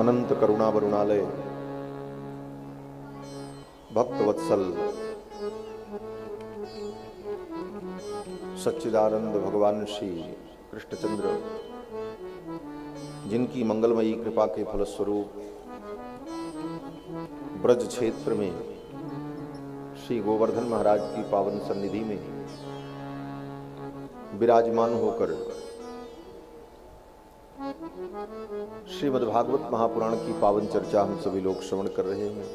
अनंत करुणा वरुणालय भक्तवत्सल सच्चिदानंद भगवान श्री कृष्णचंद्र, जिनकी मंगलमयी कृपा के फलस्वरूप ब्रज क्षेत्र में श्री गोवर्धन महाराज की पावन सन्निधि में विराजमान होकर श्रीमद्भागवत महापुराण की पावन चर्चा हम सभी लोग श्रवण कर रहे हैं।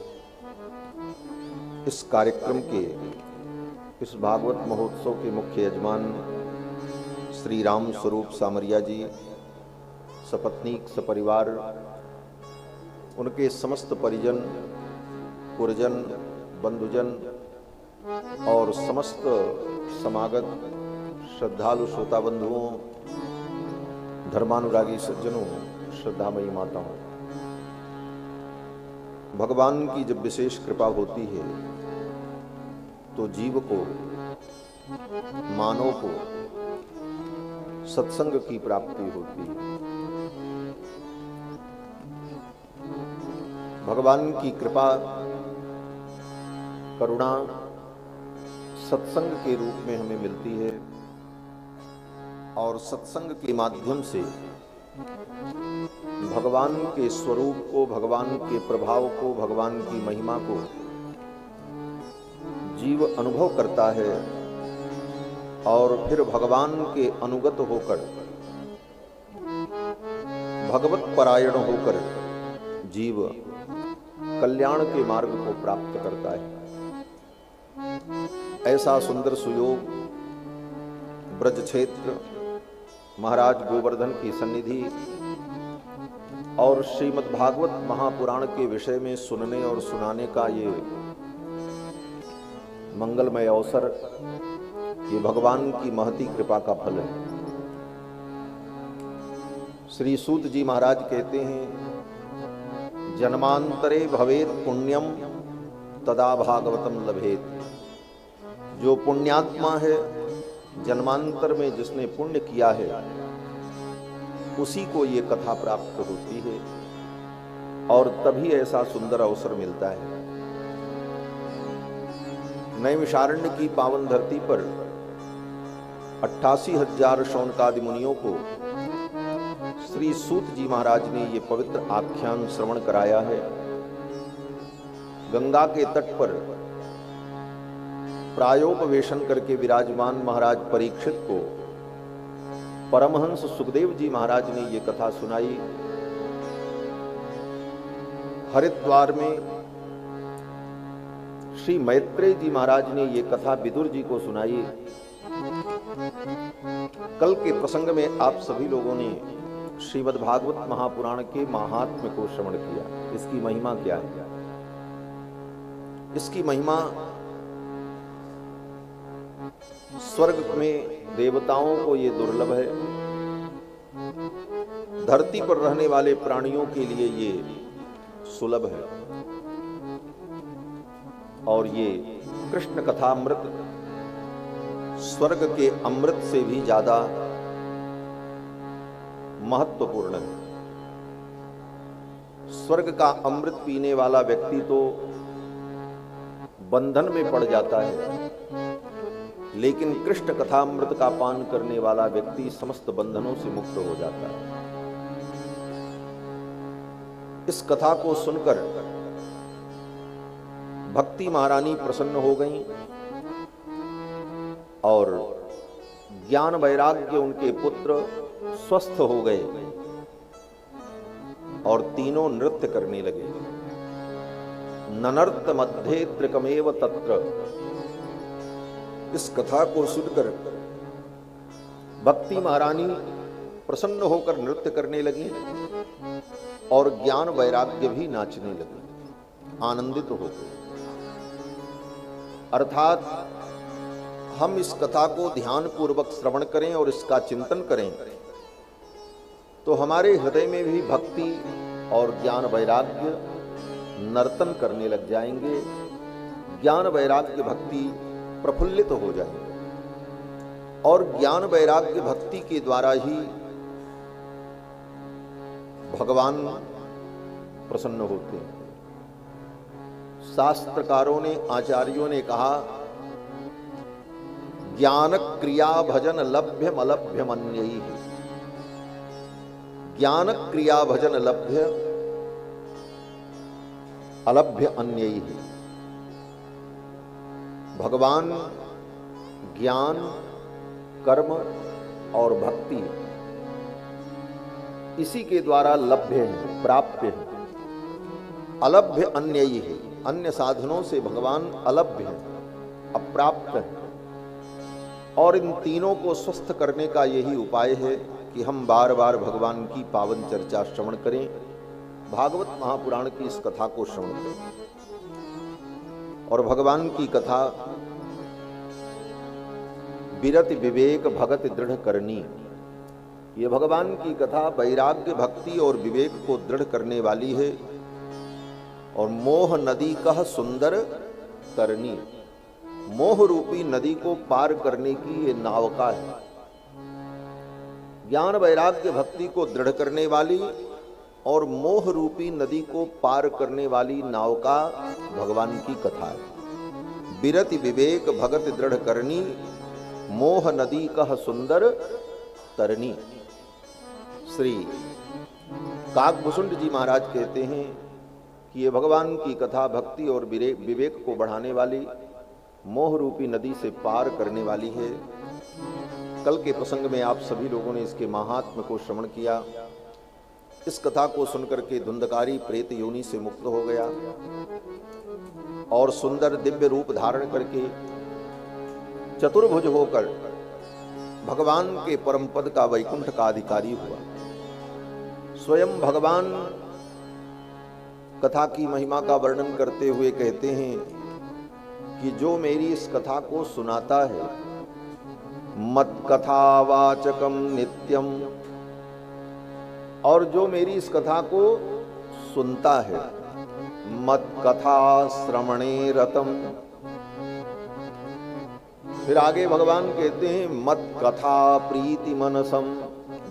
इस कार्यक्रम के, इस भागवत महोत्सव के मुख्य यजमान श्री राम स्वरूप सामरिया जी, सपत्नीक सपरिवार, उनके समस्त परिजन, पुरजन, बंधुजन और समस्त समागत श्रद्धालु श्रोता बंधुओं, धर्मानुरागी सज्जनों, श्रद्धामयी माताओं, भगवान की जब विशेष कृपा होती है तो जीव को, मानव को सत्संग की प्राप्ति होती है। भगवान की कृपा, करुणा सत्संग के रूप में हमें मिलती है और सत्संग के माध्यम से भगवान के स्वरूप को, भगवान के प्रभाव को, भगवान की महिमा को जीव अनुभव करता है और फिर भगवान के अनुगत होकर, भगवत परायण होकर जीव कल्याण के मार्ग को प्राप्त करता है। ऐसा सुंदर सुयोग ब्रज क्षेत्र, महाराज गोवर्धन की सन्निधि और श्रीमद्भागवत महापुराण के विषय में सुनने और सुनाने का ये मंगलमय अवसर, ये भगवान की महती कृपा का फल है। श्री सूत जी महाराज कहते हैं, जन्मांतरे भवेत पुण्यम तदा भागवतम लभेत। जो पुण्यात्मा है, जन्मांतर में जिसने पुण्य किया है, उसी को ये कथा प्राप्त होती है और तभी ऐसा सुंदर अवसर मिलता है। नैमिषारण्य की पावन धरती पर 88,000 शौनकादि मुनियों को श्री सूत जी महाराज ने ये पवित्र आख्यान श्रवण कराया है। गंगा के तट पर प्रायोपवेशन करके विराजमान महाराज परीक्षित को परमहंस सुखदेव जी महाराज ने ये कथा सुनाई। हरिद्वार में श्री मैत्रेय जी महाराज ने ये कथा विदुर जी को सुनाई। कल के प्रसंग में आप सभी लोगों ने श्रीमद्भागवत महापुराण के महात्म्य को श्रवण किया। इसकी महिमा क्या है? इसकी महिमा स्वर्ग में देवताओं को ये दुर्लभ है, धरती पर रहने वाले प्राणियों के लिए ये सुलभ है और ये कृष्ण कथामृत स्वर्ग के अमृत से भी ज्यादा महत्वपूर्ण है। स्वर्ग का अमृत पीने वाला व्यक्ति तो बंधन में पड़ जाता है, लेकिन कृष्ण कथामृत का पान करने वाला व्यक्ति समस्त बंधनों से मुक्त हो जाता है। इस कथा को सुनकर भक्ति महारानी प्रसन्न हो गईं और ज्ञान वैराग्य उनके पुत्र स्वस्थ हो गए और तीनों नृत्य करने लगे। ननर्त मध्ये त्रिकमेव तत्र। इस कथा को सुनकर भक्ति महारानी प्रसन्न होकर नृत्य करने लगी और ज्ञान वैराग्य भी नाचने लगे, आनंदित हो गए। अर्थात हम इस कथा को ध्यान पूर्वक श्रवण करें और इसका चिंतन करें तो हमारे हृदय में भी भक्ति और ज्ञान वैराग्य नर्तन करने लग जाएंगे। ज्ञान वैराग्य भक्ति प्रफुल्लित हो जाएंगे और ज्ञान वैराग्य भक्ति के द्वारा ही भगवान प्रसन्न होते हैं। शास्त्रकारों ने, आचार्यों ने कहा, ज्ञान क्रिया भजन लभ्यम अलभ्यम अन्यैहि। ज्ञान क्रिया भजन लभ्य अलभ्य अन्यैहि। भगवान ज्ञान, कर्म और भक्ति इसी के द्वारा लभ्य है, प्राप्य है। अलभ्य अन्यैहि है, अन्य साधनों से भगवान अलभ्य है, अप्राप्त है। और इन तीनों को स्वस्थ करने का यही उपाय है कि हम बार बार भगवान की पावन चर्चा श्रवण करें, भागवत महापुराण की इस कथा को श्रवण करें। और भगवान की कथा विरति विवेक भगति दृढ़ करनी, ये भगवान की कथा वैराग्य, भक्ति और विवेक को दृढ़ करने वाली है। और मोह नदी कह सुंदर तरनी, मोह रूपी नदी को पार करने की ये नावका है। ज्ञान वैराग्य भक्ति को दृढ़ करने वाली और मोह रूपी नदी को पार करने वाली नावका भगवान की कथा है। विरति विवेक भगत दृढ़ करनी, मोह नदी कह सुंदर तरनी। श्री काकभूषुंड जी महाराज कहते हैं कि ये भगवान की कथा भक्ति और विवेक को बढ़ाने वाली, मोह रूपी नदी से पार करने वाली है। कल के प्रसंग में आप सभी लोगों ने इसके महात्म्य को श्रवण किया। इस कथा को सुनकर के धुंधकारी प्रेत योनि से मुक्त हो गया और सुंदर दिव्य रूप धारण करके चतुर्भुज होकर भगवान के परम पद का, वैकुंठ का अधिकारी हुआ। स्वयं भगवान कथा की महिमा का वर्णन करते हुए कहते हैं कि जो मेरी इस कथा को सुनाता है, मत कथावाचकम नित्यम, और जो मेरी इस कथा को सुनता है, मत कथा श्रवणे रतम। फिर आगे भगवान कहते हैं मत कथा प्रीति मनसम,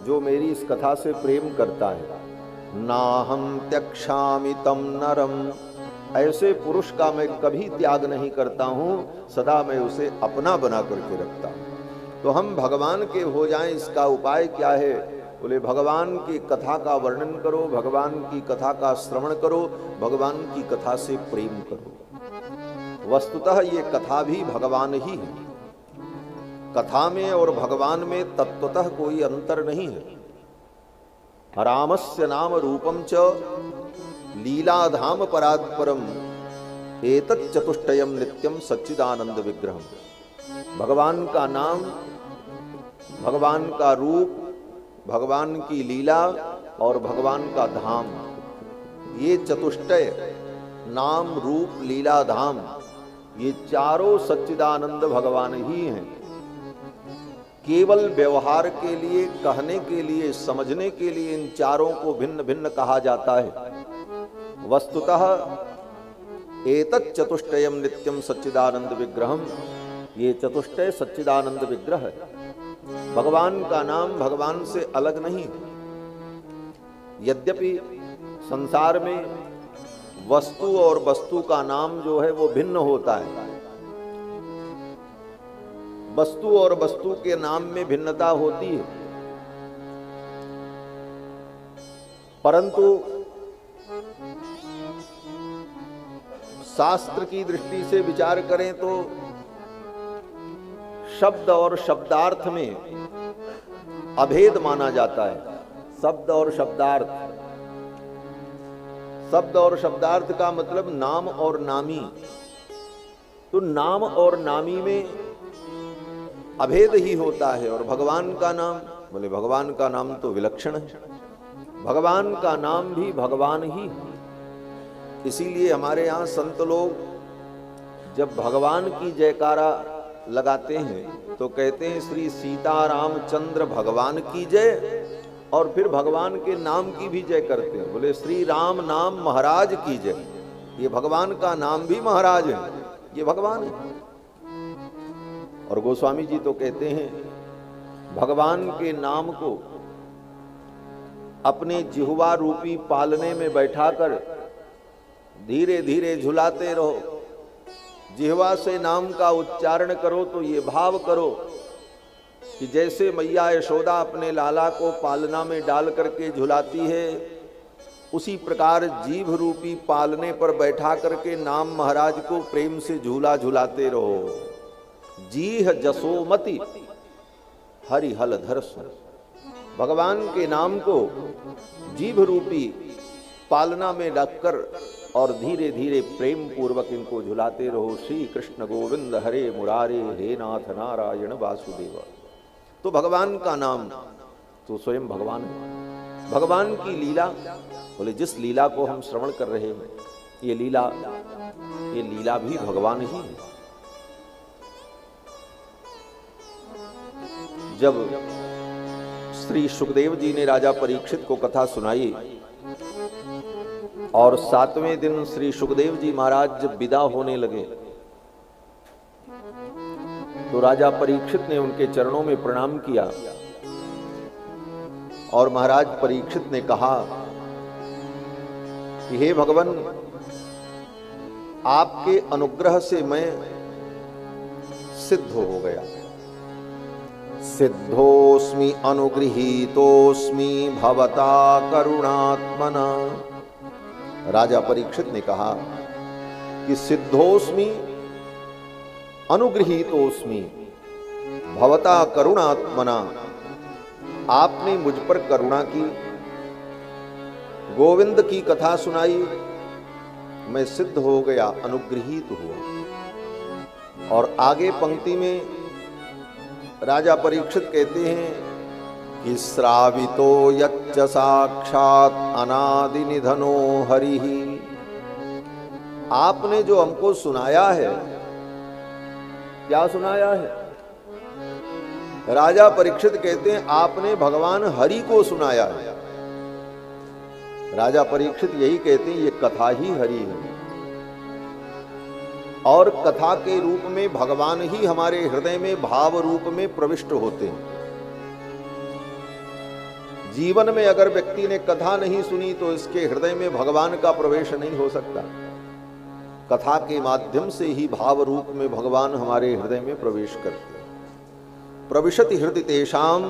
जो मेरी इस कथा से प्रेम करता है, नाहम त्यक्षामि तम नरम, ऐसे पुरुष का मैं कभी त्याग नहीं करता हूं, सदा मैं उसे अपना बना करके रखता हूं। तो हम भगवान के हो जाएं, इसका उपाय क्या है? बोले भगवान की कथा का वर्णन करो, भगवान की कथा का श्रवण करो, भगवान की कथा से प्रेम करो। वस्तुतः ये कथा भी भगवान ही है। कथा में और भगवान में तत्वतः कोई अंतर नहीं है। रामस्य नाम रूपम च लीलाधाम परात्परम, एतत् चतुष्टयम नित्यम सच्चिदानंद विग्रहम। भगवान का नाम, भगवान का रूप, भगवान की लीला और भगवान का धाम, ये चतुष्टय नाम रूप लीला धाम, ये चारों सच्चिदानंद भगवान ही हैं। केवल व्यवहार के लिए, कहने के लिए, समझने के लिए इन चारों को भिन्न भिन्न कहा जाता है। वस्तुतः एतत् चतुष्टयम नित्यम सच्चिदानंद विग्रहम, ये चतुष्टय सच्चिदानंद विग्रह है। भगवान का नाम भगवान से अलग नहीं। यद्यपि संसार में वस्तु और वस्तु का नाम जो है वो भिन्न होता है, वस्तु और वस्तु के नाम में भिन्नता होती है, परंतु शास्त्र की दृष्टि से विचार करें तो शब्द और शब्दार्थ में अभेद माना जाता है। शब्द और शब्दार्थ, शब्द और शब्दार्थ का मतलब नाम और नामी। तो नाम और नामी में अभेद ही होता है। और भगवान का नाम, बोले भगवान का नाम तो विलक्षण है, भगवान का नाम भी भगवान ही है। इसीलिए हमारे यहाँ संत लोग जब भगवान की जयकारा लगाते हैं तो कहते हैं श्री सीतारामचंद्र भगवान की जय, और फिर भगवान के नाम की भी जय करते हैं, बोले श्री राम नाम महाराज की जय। ये भगवान का नाम भी महाराज है, ये भगवान है। और गोस्वामी जी तो कहते हैं भगवान के नाम को अपने जिह्वा रूपी पालने में बैठाकर धीरे धीरे झुलाते रहो। जिह्वा से नाम का उच्चारण करो तो ये भाव करो कि जैसे मैया यशोदा अपने लाला को पालना में डाल करके झुलाती है, उसी प्रकार जीभ रूपी पालने पर बैठा करके नाम महाराज को प्रेम से झूला झुलाते रहो। जीह जसोमति हरिहल धर सुन। भगवान के नाम को जीभ रूपी पालना में रखकर और धीरे धीरे प्रेम पूर्वक इनको झुलाते रहो। श्री कृष्ण गोविंद हरे मुरारे, हे नाथ नारायण वासुदेव। तो भगवान का नाम तो स्वयं भगवान है। भगवान की लीला, बोले जिस लीला को हम श्रवण कर रहे हैं, ये लीला भी भगवान ही है। जब श्री सुखदेव जी ने राजा परीक्षित को कथा सुनाई और 7वें दिन श्री सुखदेव जी महाराज जब विदा होने लगे तो राजा परीक्षित ने उनके चरणों में प्रणाम किया और महाराज परीक्षित ने कहा कि हे भगवान, आपके अनुग्रह से मैं सिद्ध हो गया। सिद्धोस्मि अनुगृहीतोस्मि भवता करुणात्मना। राजा परीक्षित ने कहा कि सिद्धोस्मि अनुगृहीतोस्मि भवता करुणात्मना। आपने मुझ पर करुणा की, गोविंद की कथा सुनाई, मैं सिद्ध हो गया, अनुगृहीत हुआ। और आगे पंक्ति में राजा परीक्षित कहते हैं कि श्रावितो यच्च साक्षात अनादि निधनो हरिः। आपने जो हमको सुनाया है, क्या सुनाया है? राजा परीक्षित कहते हैं आपने भगवान हरि को सुनाया है। राजा परीक्षित यही कहते हैं ये कथा ही हरि है। और कथा के रूप में भगवान ही हमारे हृदय में भाव रूप में प्रविष्ट होते हैं। जीवन में अगर व्यक्ति ने कथा नहीं सुनी तो इसके हृदय में भगवान का प्रवेश नहीं हो सकता। कथा के माध्यम से ही भाव रूप में भगवान हमारे हृदय में प्रवेश करते हैं। प्रविशति हृदय तेषाम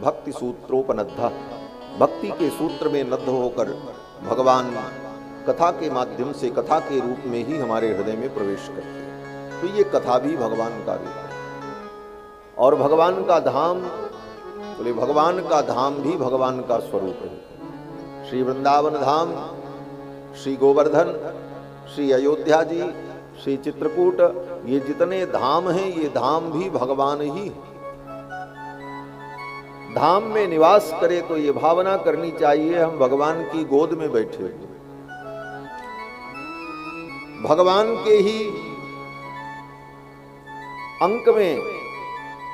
भक्ति सूत्रोपनद्धा। भक्ति के सूत्र में नद्ध होकर भगवान कथा के माध्यम से, कथा के रूप में ही हमारे हृदय में प्रवेश करते हैं। तो ये कथा भी भगवान का रूप है। और भगवान का धाम, बोले भगवान का धाम भी भगवान का स्वरूप है। श्री वृंदावन धाम, श्री गोवर्धन, श्री अयोध्या जी, श्री चित्रकूट, ये जितने धाम हैं ये धाम भी भगवान ही है। धाम में निवास करे तो ये भावना करनी चाहिए हम भगवान की गोद में बैठे हुए, भगवान के ही अंक में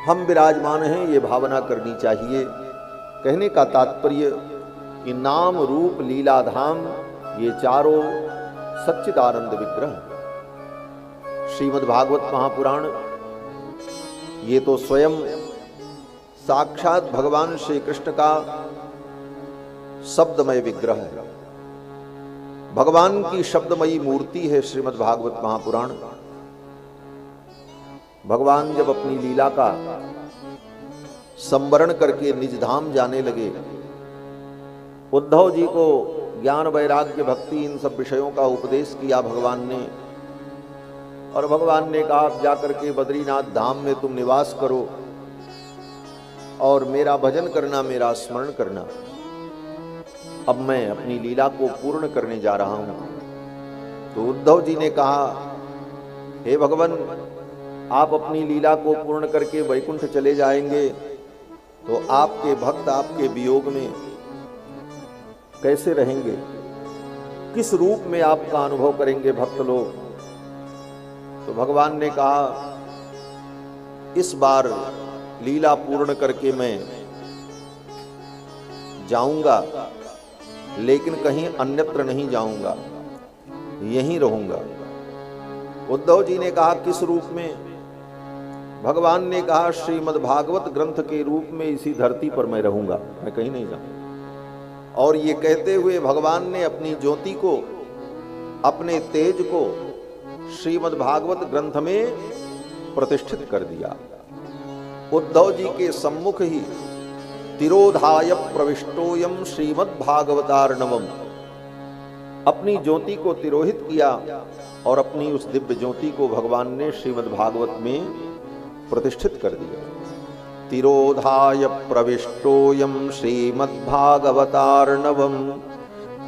हम विराजमान हैं, ये भावना करनी चाहिए। कहने का तात्पर्य कि नाम रूप लीला धाम ये चारों सच्चिदानंद विग्रह। श्रीमद् भागवत महापुराण ये तो स्वयं साक्षात भगवान श्री कृष्ण का शब्दमय विग्रह है, भगवान की शब्दमयी मूर्ति है श्रीमद् भागवत महापुराण। भगवान जब अपनी लीला का संवरण करके निज धाम जाने लगे, उद्धव जी को ज्ञान वैराग्य भक्ति इन सब विषयों का उपदेश किया भगवान ने। और भगवान ने कहा आप जाकर के बद्रीनाथ धाम में तुम निवास करो और मेरा भजन करना, मेरा स्मरण करना। अब मैं अपनी लीला को पूर्ण करने जा रहा हूं। तो उद्धव जी ने कहा हे भगवान, आप अपनी लीला को पूर्ण करके वैकुंठ चले जाएंगे तो आपके भक्त आपके वियोग में कैसे रहेंगे, किस रूप में आपका अनुभव करेंगे भक्त लोग। तो भगवान ने कहा इस बार लीला पूर्ण करके मैं जाऊंगा, लेकिन कहीं अन्यत्र नहीं जाऊंगा, यहीं रहूंगा। उद्धव जी ने कहा किस रूप में? भगवान ने कहा श्रीमद् भागवत ग्रंथ के रूप में इसी धरती पर मैं रहूंगा, मैं कहीं नहीं जाऊंगा। और ये कहते हुए भगवान ने अपनी ज्योति को अपने तेज को श्रीमद् भागवत ग्रंथ में प्रतिष्ठित कर दिया। उद्धव जी के सम्मुख ही तिरोधाय प्रविष्टोयम श्रीमद् भागवतार्णवम, अपनी ज्योति को तिरोहित किया और अपनी उस दिव्य ज्योति को भगवान ने श्रीमद् भागवत में प्रतिष्ठित कर दिया। तिरोधाय प्रविष्टोयम श्रीमद् भागवतार्णवम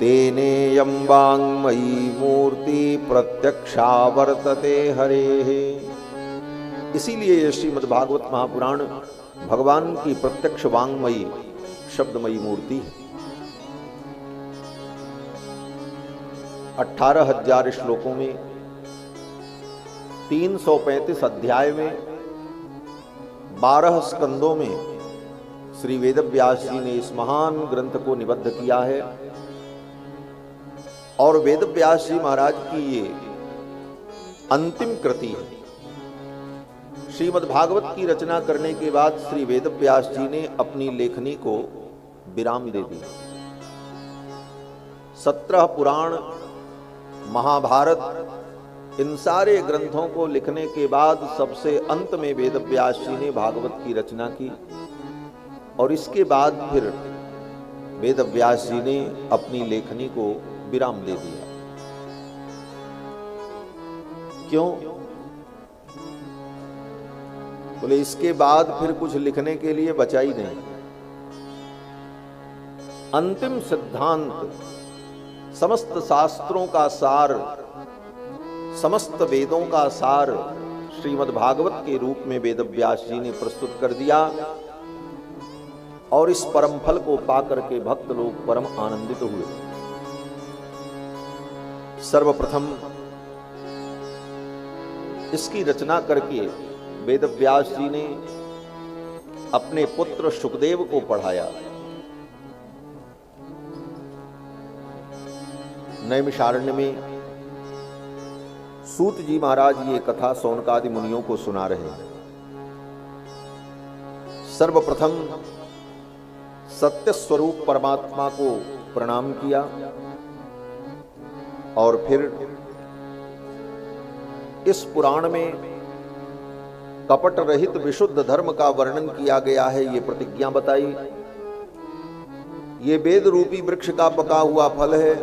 तेनेयं वाङ्मयी मूर्ति प्रत्यक्षा वर्तते हरेः। इसीलिए ये श्रीमद् भागवत महापुराण भगवान की प्रत्यक्ष वाङ्मयी शब्दमयी मूर्ति है। 18,000 श्लोकों में 335 अध्याय में 12 स्कंदों में श्री वेदव्यास जी ने इस महान ग्रंथ को निबद्ध किया है। और वेदव्यास जी महाराज की ये अंतिम कृति है। श्रीमद् भागवत की रचना करने के बाद श्री वेदव्यास जी ने अपनी लेखनी को विराम दे दी। 17 पुराण, महाभारत, इन सारे ग्रंथों को लिखने के बाद सबसे अंत में वेदव्यास जी ने भागवत की रचना की और इसके बाद फिर वेदव्यास जी ने अपनी लेखनी को विराम दे दिया। क्यों? बोले इसके बाद फिर कुछ लिखने के लिए बचा ही नहीं। अंतिम सिद्धांत, समस्त शास्त्रों का सार, समस्त वेदों का सार श्रीमद् भागवत के रूप में वेदव्यास जी ने प्रस्तुत कर दिया और इस परम फल को पाकर के भक्त लोग परम आनंदित हुए। सर्वप्रथम इसकी रचना करके वेदव्यास जी ने अपने पुत्र शुकदेव को पढ़ाया। नैमिषारण्य में सूत जी महाराज ये कथा सौनकादि मुनियों को सुना रहे हैं। सर्वप्रथम सत्य स्वरूप परमात्मा को प्रणाम किया और फिर इस पुराण में कपट रहित विशुद्ध धर्म का वर्णन किया गया है। ये प्रतिज्ञा बताई, ये वेद रूपी वृक्ष का पका हुआ फल है,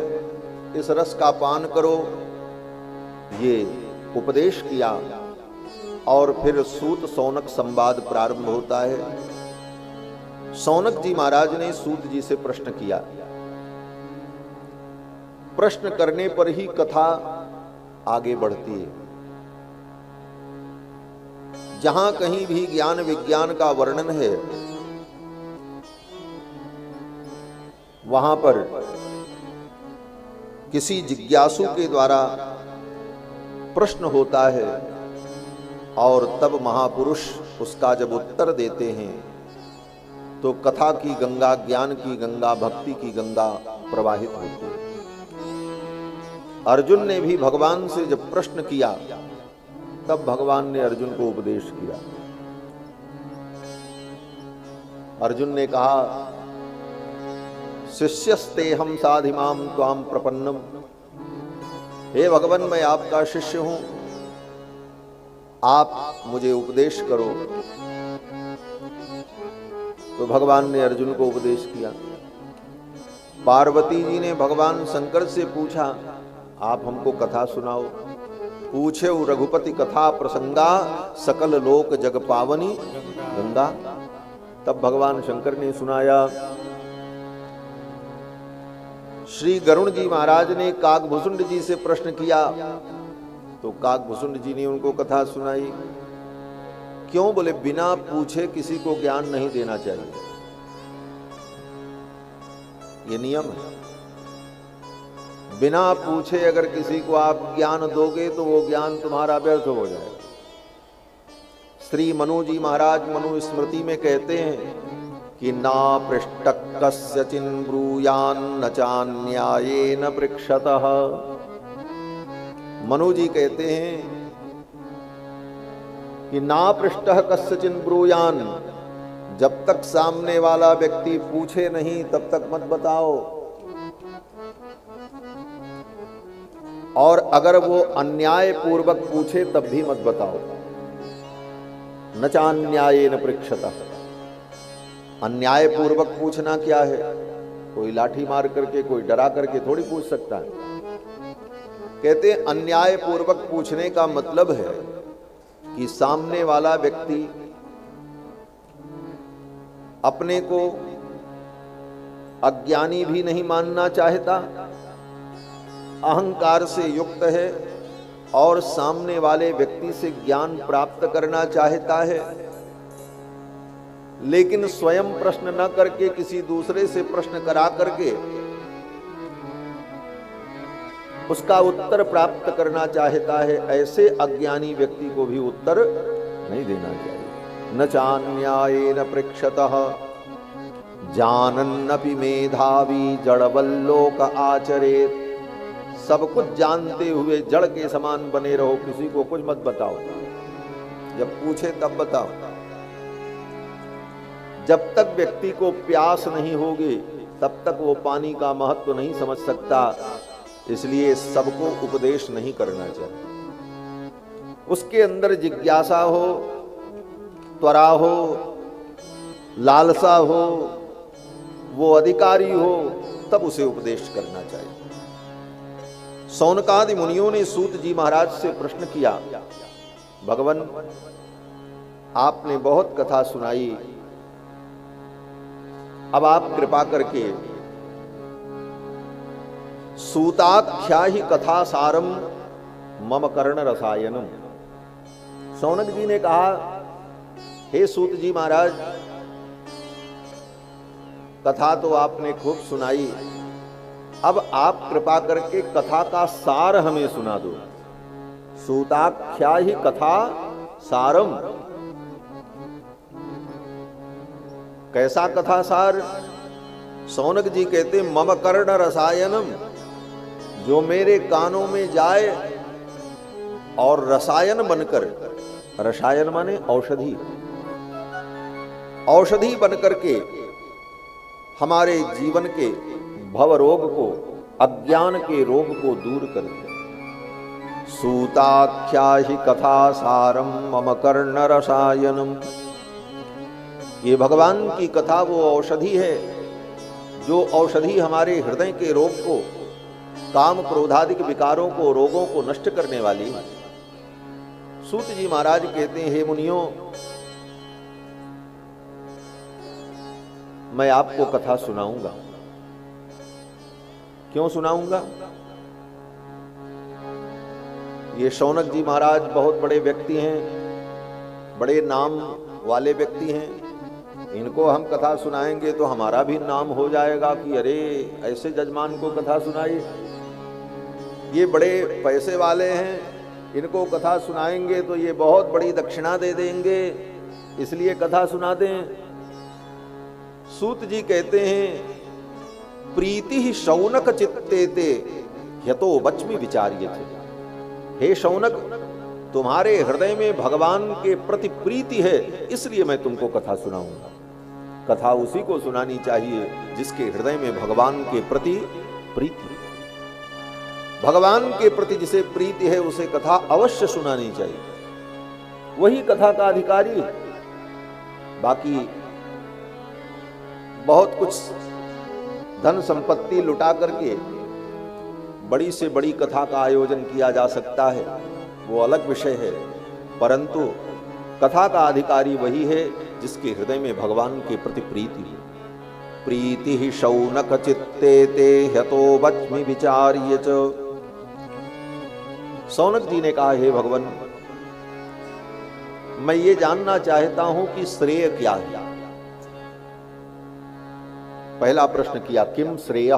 इस रस का पान करो, ये उपदेश किया और फिर सूत सौनक संवाद प्रारंभ होता है। सौनक जी महाराज ने सूत जी से प्रश्न किया। प्रश्न करने पर ही कथा आगे बढ़ती है। जहां कहीं भी ज्ञान विज्ञान का वर्णन है वहां पर किसी जिज्ञासु के द्वारा प्रश्न होता है और तब महापुरुष उसका जब उत्तर देते हैं तो कथा की गंगा, ज्ञान की गंगा, भक्ति की गंगा प्रवाहित होती है। अर्जुन ने भी भगवान से जब प्रश्न किया तब भगवान ने अर्जुन को उपदेश किया। अर्जुन ने कहा, शिष्यस्तेहम साधिमाम त्वाम प्रपन्नम, हे भगवान मैं आपका शिष्य हूं, आप मुझे उपदेश करो। तो भगवान ने अर्जुन को उपदेश किया। पार्वती जी ने भगवान शंकर से पूछा, आप हमको कथा सुनाओ। पूछे रघुपति कथा प्रसंगा, सकल लोक जग पावनी गंगा। तब भगवान शंकर ने सुनाया। श्री गरुण जी महाराज ने काकभूषुंड जी से प्रश्न किया तो काकभूषुंड जी ने उनको कथा सुनाई। क्यों? बोले बिना पूछे किसी को ज्ञान नहीं देना चाहिए, ये नियम है। बिना पूछे अगर किसी को आप ज्ञान दोगे तो वो ज्ञान तुम्हारा व्यर्थ हो जाएगा। श्री मनु जी महाराज मनु स्मृति में कहते हैं कि ना पृष्टक कस्यचिन ब्रूयान न चान्यायेन पृक्षतः। मनु जी कहते हैं कि ना पृष्टः कस्यचिन ब्रूयान, जब तक सामने वाला व्यक्ति पूछे नहीं तब तक मत बताओ। और अगर वो अन्याय पूर्वक पूछे तब भी मत बताओ। न चान्यायेन पृच्छतः। अन्याय पूर्वक पूछना क्या है? कोई लाठी मार करके, कोई डरा करके थोड़ी पूछ सकता है। कहते अन्याय पूर्वक पूछने का मतलब है कि सामने वाला व्यक्ति अपने को अज्ञानी भी नहीं मानना चाहता, अहंकार से युक्त है और सामने वाले व्यक्ति से ज्ञान प्राप्त करना चाहता है, लेकिन स्वयं प्रश्न न करके किसी दूसरे से प्रश्न करा करके उसका उत्तर प्राप्त करना चाहता है। ऐसे अज्ञानी व्यक्ति को भी उत्तर नहीं देना चाहिए। न चान्यायेन पृच्छतः जानन्नपि मेधावी जड़वल्लोक आचरेत्। सब कुछ जानते हुए जड़ के समान बने रहो, किसी को कुछ मत बताओ। जब पूछे तब बताओ। जब तक व्यक्ति को प्यास नहीं होगी तब तक वो पानी का महत्व नहीं समझ सकता। इसलिए सबको उपदेश नहीं करना चाहिए। उसके अंदर जिज्ञासा हो, त्वरा हो, लालसा हो, वो अधिकारी हो, तब उसे उपदेश करना चाहिए। सौनकादि मुनियों ने सूत जी महाराज से प्रश्न किया, भगवान आपने बहुत कथा सुनाई, अब आप कृपा करके सूताख्या ही कथा सारम मम कर्ण रसायनम। सौनक जी ने कहा, हे सूत जी महाराज, कथा तो आपने खूब सुनाई, अब आप कृपा करके कथा का सार हमें सुना दो। सूताख्या ही कथा सारम। कैसा कथा सार? सौनक जी कहते मम कर्ण रसायनम, जो मेरे कानों में जाए और रसायन बनकर, रसायन माने औषधि, औषधि बनकर के हमारे जीवन के भव रोग को, अज्ञान के रोग को दूर कर दे। सूताख्या ही कथा सारम मम कर्ण रसायनम। ये भगवान की कथा वो औषधि है जो औषधि हमारे हृदय के रोग को, काम क्रोधादिक विकारों को, रोगों को नष्ट करने वाली है। सूत जी महाराज कहते हैं, हे मुनियों, मैं आपको कथा सुनाऊंगा। क्यों सुनाऊंगा? ये शौनक जी महाराज बहुत बड़े व्यक्ति हैं, बड़े नाम वाले व्यक्ति हैं। इनको हम कथा सुनाएंगे तो हमारा भी नाम हो जाएगा कि अरे ऐसे जजमान को कथा सुनाई। ये बड़े पैसे वाले हैं, इनको कथा सुनाएंगे तो ये बहुत बड़ी दक्षिणा दे देंगे, इसलिए कथा सुना दें। सूत जी कहते हैं, प्रीति ही शौनक चित्ते ते यतो वच्मि विचार्यते। हे शौनक, तुम्हारे हृदय में भगवान के प्रति प्रीति है, इसलिए मैं तुमको कथा सुनाऊंगा। कथा उसी को सुनानी चाहिए जिसके हृदय में भगवान के प्रति प्रीति। भगवान के प्रति जिसे प्रीति है उसे कथा अवश्य सुनानी चाहिए, वही कथा का अधिकारी है। बाकी बहुत कुछ धन संपत्ति लुटा करके बड़ी से बड़ी कथा का आयोजन किया जा सकता है, वो अलग विषय है, परंतु कथा का अधिकारी वही है जिसके हृदय में भगवान के प्रति प्रीति है। प्रीति ही शौनक चित्ते ते ह्यतो वच्मि विचार्य च। सौनक जी ने कहा, हे भगवान, मैं ये जानना चाहता हूं कि श्रेय क्या है। पहला प्रश्न किया, किम श्रेय?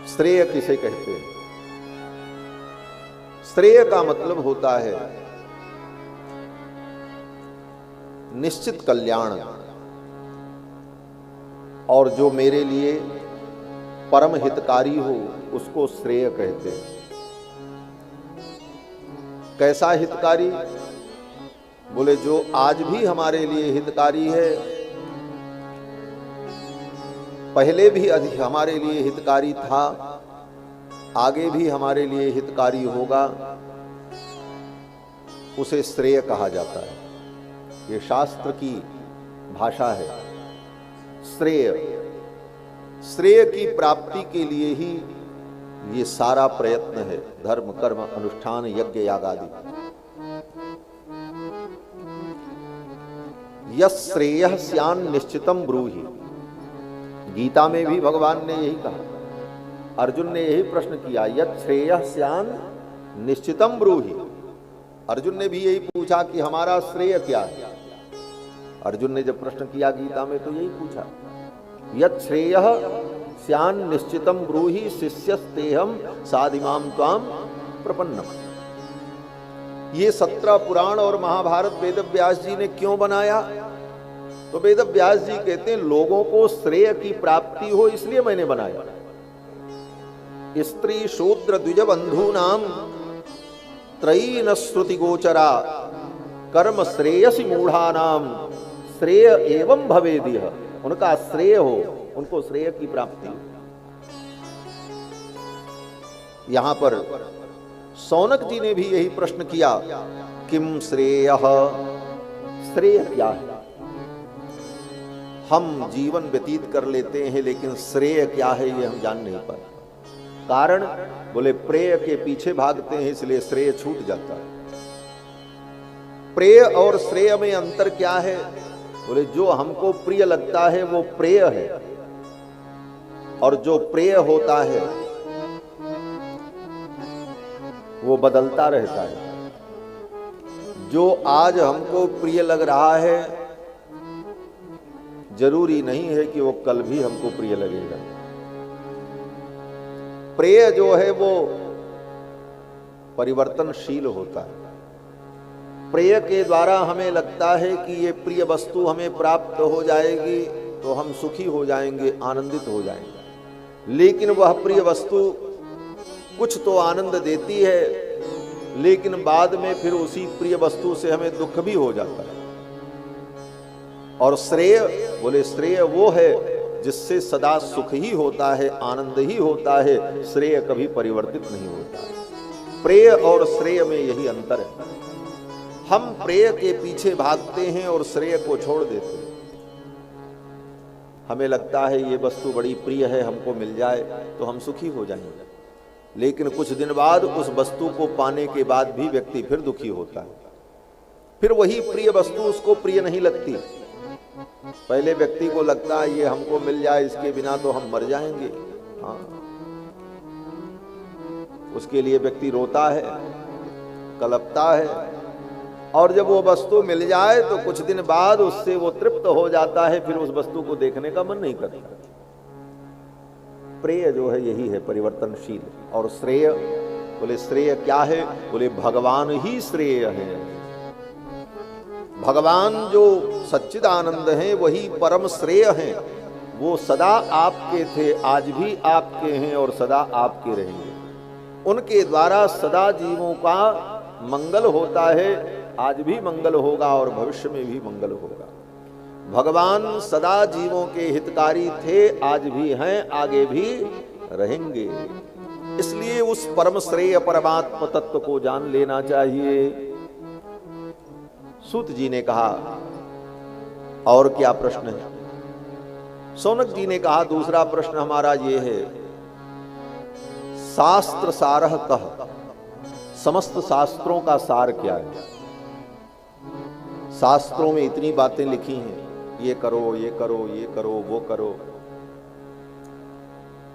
श्रेय किसे कहते हैं? श्रेय का मतलब होता है निश्चित कल्याण, और जो मेरे लिए परम हितकारी हो उसको श्रेय कहते हैं। कैसा हितकारी? बोले जो आज भी हमारे लिए हितकारी है, पहले भी अधिक हमारे लिए हितकारी था, आगे भी हमारे लिए हितकारी होगा, उसे श्रेय कहा जाता है। ये शास्त्र की भाषा है। श्रेय, श्रेय की प्राप्ति के लिए ही ये सारा प्रयत्न है, धर्म कर्म अनुष्ठान यज्ञ याग आदि। यश्रेयः स्यान् निश्चितम ब्रूहि, गीता में भी भगवान ने यही कहा। अर्जुन ने यही प्रश्न किया, यत् श्रेयः स्यान् निश्चितम ब्रूहि। अर्जुन ने भी यही पूछा कि हमारा श्रेय क्या है। अर्जुन ने जब प्रश्न किया गीता में तो यही पूछा, यत् श्रेयः स्यान् निश्चितम ब्रूहि शिष्यस्तेहम साधिमाम त्वाम प्रपन्नम। ये 17 पुराण और महाभारत वेद व्यास जी ने क्यों बनाया? तो वेद व्यास जी कहते हैं लोगों को श्रेय की प्राप्ति हो इसलिए मैंने बनाया। स्त्री शूद्र द्विज बंधु नाम त्रयी न श्रुति गोचरा कर्म श्रेयसी मूढ़ा नाम श्रेय एवं भवेदिह। उनका श्रेय हो, उनको श्रेय की प्राप्ति हो। यहां पर सौनक जी ने भी यही प्रश्न किया, किम श्रेयः, श्रेय क्या है? हम जीवन व्यतीत कर लेते हैं लेकिन श्रेय क्या है ये हम जान नहीं पाए। कारण बोले प्रेय के पीछे भागते हैं इसलिए श्रेय छूट जाता है। प्रेय और श्रेय में अंतर क्या है? बोले जो हमको प्रिय लगता है वो प्रेय है, और जो प्रेय होता है वो बदलता रहता है। जो आज हमको प्रिय लग रहा है जरूरी नहीं है कि वो कल भी हमको प्रिय लगेगा। प्रेय जो है वो परिवर्तनशील होता है। प्रेय के द्वारा हमें लगता है कि ये प्रिय वस्तु हमें प्राप्त हो जाएगी तो हम सुखी हो जाएंगे, आनंदित हो जाएंगे। लेकिन वह प्रिय वस्तु कुछ तो आनंद देती है, लेकिन बाद में फिर उसी प्रिय वस्तु से हमें दुख भी हो जाता है। और श्रेय, बोले श्रेय वो है जिससे सदा सुख ही होता है, आनंद ही होता है, श्रेय कभी परिवर्तित नहीं होता है। प्रेय और श्रेय में यही अंतर है। हम प्रेय के पीछे भागते हैं और श्रेय को छोड़ देते हैं। हमें लगता है ये वस्तु बड़ी प्रिय है, हमको मिल जाए तो हम सुखी हो जाएंगे, लेकिन कुछ दिन बाद उस वस्तु को पाने के बाद भी व्यक्ति फिर दुखी होता है। फिर वही प्रिय वस्तु उसको प्रिय नहीं लगती। पहले व्यक्ति को लगता है ये हमको मिल जाए, इसके बिना तो हम मर जाएंगे। हाँ, उसके लिए व्यक्ति रोता है, कलपता है, और जब वो वस्तु मिल जाए तो कुछ दिन बाद उससे वो तृप्त हो जाता है, फिर उस वस्तु को देखने का मन नहीं करता। प्रेय जो है यही है, परिवर्तनशील। और श्रेय, बोले श्रेय क्या है? बोले भगवान ही श्रेय है। भगवान जो सच्चिदानंद हैं वही परम श्रेय हैं। वो सदा आपके थे, आज भी आपके हैं और सदा आपके रहेंगे। उनके द्वारा सदा जीवों का मंगल होता है, आज भी मंगल होगा और भविष्य में भी मंगल होगा। भगवान सदा जीवों के हितकारी थे, आज भी हैं, आगे भी रहेंगे। इसलिए उस परम श्रेय परमात्मा तत्व को जान लेना चाहिए। सूत जी ने कहा, और क्या प्रश्न है? सौनक जी ने कहा, दूसरा प्रश्न हमारा ये है, शास्त्र सारः कः, समस्त शास्त्रों का सार क्या है? शास्त्रों में इतनी बातें लिखी हैं, ये करो, ये करो, ये करो, वो करो,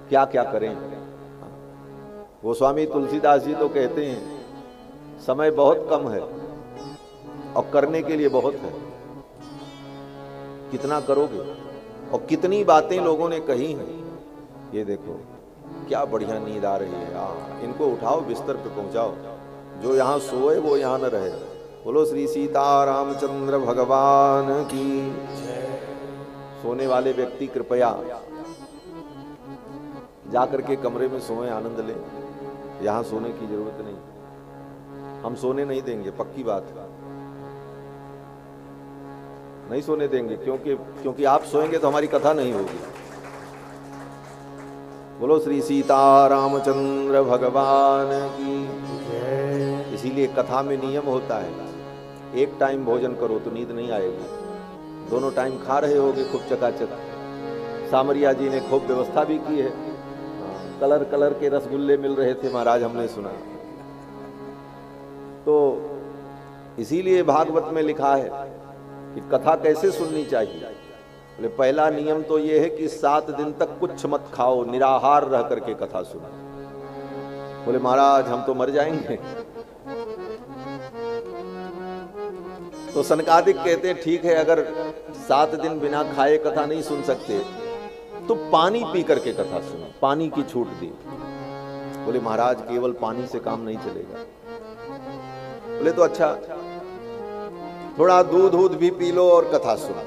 क्या क्या करें? गोस्वामी तुलसीदास जी तो कहते हैं समय बहुत कम है और करने के लिए बहुत है। कितना करोगे? और कितनी बातें लोगों ने कही हैं। ये देखो क्या बढ़िया नींद आ रही है, इनको उठाओ, बिस्तर पे पहुंचाओ। जो यहाँ सोए वो यहाँ न रहे। बोलो श्री सीता रामचंद्र भगवान की। सोने वाले व्यक्ति कृपया जाकर के कमरे में सोएं, आनंद लें। यहाँ सोने की जरूरत नहीं। हम सोने नहीं देंगे, पक्की बात है, नहीं सोने देंगे, क्योंकि आप सोएंगे तो हमारी कथा नहीं होगी। बोलो श्री सीता रामचंद्र भगवान की। इसीलिए कथा में नियम होता है, एक टाइम भोजन करो तो नींद नहीं आएगी, दोनों टाइम खा रहे होगे खूब चकाचक। सामरिया जी ने खूब व्यवस्था भी की है, कलर कलर के रसगुल्ले मिल रहे थे महाराज, हमने सुना। तो इसीलिए भागवत में लिखा है कि कथा कैसे सुननी चाहिए। बोले पहला नियम तो यह है कि 7 दिन तक कुछ मत खाओ, निराहार रह करके कथा सुनो। बोले महाराज हम तो मर जाएंगे। तो सनकादिक कहते हैं ठीक है, अगर 7 दिन बिना खाए कथा नहीं सुन सकते तो पानी पी करके कथा सुनो, पानी की छूट दी। बोले महाराज केवल पानी से काम नहीं चलेगा। बोले तो अच्छा, थोड़ा दूध भी पी लो और कथा सुनो।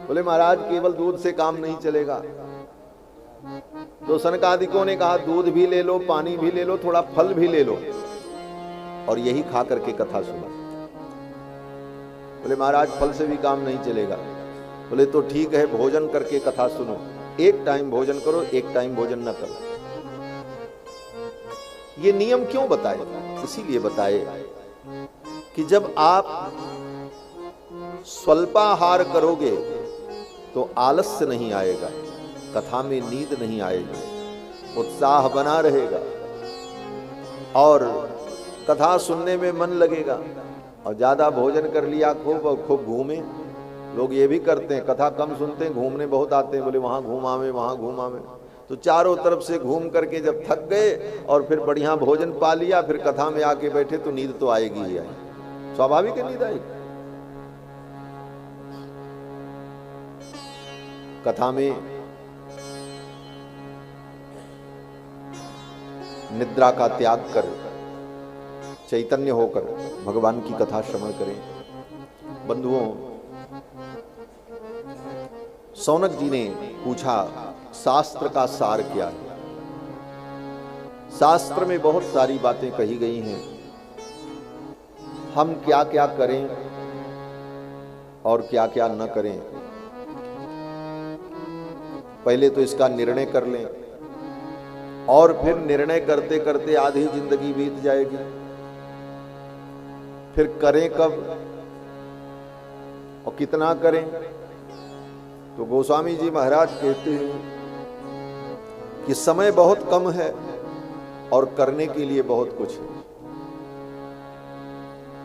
बोले महाराज केवल दूध से काम नहीं चलेगा। तो सनकादिकों ने कहा दूध भी ले लो, पानी भी ले लो, थोड़ा फल भी ले लो और यही खा करके कथा सुनो। बोले महाराज फल से भी काम नहीं चलेगा। बोले तो ठीक है, भोजन करके कथा सुनो, एक टाइम भोजन करो, एक टाइम भोजन न करो। ये नियम क्यों बताए? इसीलिए बताए कि जब आप स्वल्पाहार करोगे तो आलस्य नहीं आएगा, कथा में नींद नहीं आएगी, उत्साह बना रहेगा और कथा सुनने में मन लगेगा। और ज्यादा भोजन कर लिया खूब और खूब घूमे, लोग ये भी करते हैं, कथा कम सुनते हैं, घूमने बहुत आते हैं। बोले वहां घूमावे वहां घूमावे, तो चारों तरफ से घूम करके जब थक गए और फिर बढ़िया भोजन पा लिया, फिर कथा में आके बैठे तो नींद तो आएगी ही आएगी, स्वाभाविक है नींद आएगी। कथा में निद्रा का त्याग कर चैतन्य होकर भगवान की कथा श्रवण करें। बंधुओं, सौनक जी ने पूछा शास्त्र का सार क्या है? शास्त्र में बहुत सारी बातें कही गई हैं, हम क्या क्या करें और क्या क्या न करें, पहले तो इसका निर्णय कर लें और फिर निर्णय करते करते आधी जिंदगी बीत जाएगी। फिर करें कब और कितना करें? तो गोस्वामी जी महाराज कहते हैं कि समय बहुत कम है और करने के लिए बहुत कुछ है।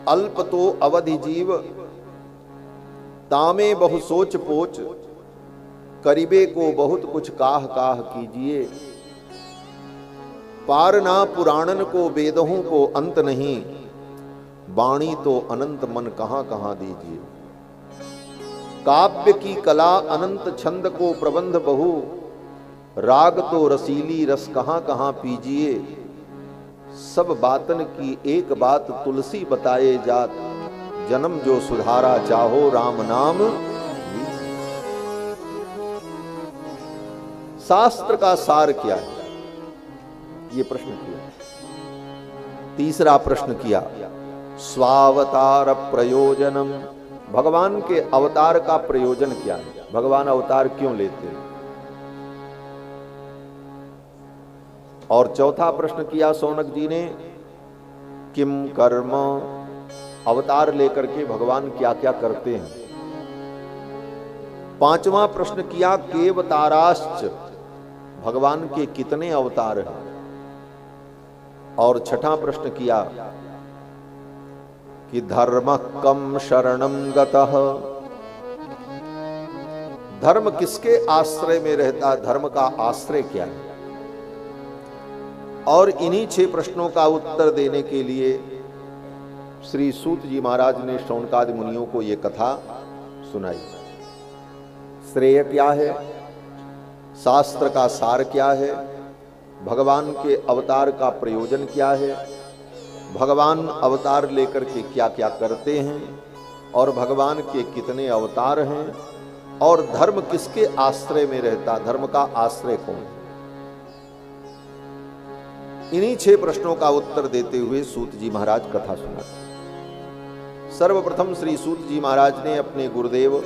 अल्प तो अवधि जीव, तामे बहु सोच पोच, करीबे को बहुत कुछ काह काह कीजिए। पारना पुराणन को वेदों को अंत नहीं, वाणी तो अनंत मन कहां कहां दीजिए। काव्य की कला अनंत छंद को प्रबंध बहु, राग तो रसीली रस कहां कहां पीजिए। सब बातन की एक बात तुलसी बताए जात, जन्म जो सुधारा चाहो राम नाम। शास्त्र का सार क्या है, ये प्रश्न किया। तीसरा प्रश्न किया स्वावतार प्रयोजनम, भगवान के अवतार का प्रयोजन क्या है, भगवान अवतार क्यों लेते हैं। और चौथा प्रश्न किया सौनक जी ने किम कर्म, अवतार लेकर के भगवान क्या क्या करते हैं। पांचवा प्रश्न किया केवताराश्च, भगवान के कितने अवतार हैं। और छठा प्रश्न किया कि धर्म कम शरणम गतः, धर्म किसके आश्रय में रहता है, धर्म का आश्रय क्या है। और इन्हीं 6 प्रश्नों का उत्तर देने के लिए श्री सूत जी महाराज ने शौनकादि मुनियों को यह कथा सुनाई। श्रेय क्या है, शास्त्र का सार क्या है, भगवान के अवतार का प्रयोजन क्या है, भगवान अवतार लेकर के क्या क्या करते हैं और भगवान के कितने अवतार हैं, और धर्म किसके आश्रय में रहता, धर्म का आश्रय कौन है। इन्हीं 6 प्रश्नों का उत्तर देते हुए सूत जी महाराज कथा सुना। सर्वप्रथम श्री सूत जी महाराज ने अपने गुरुदेव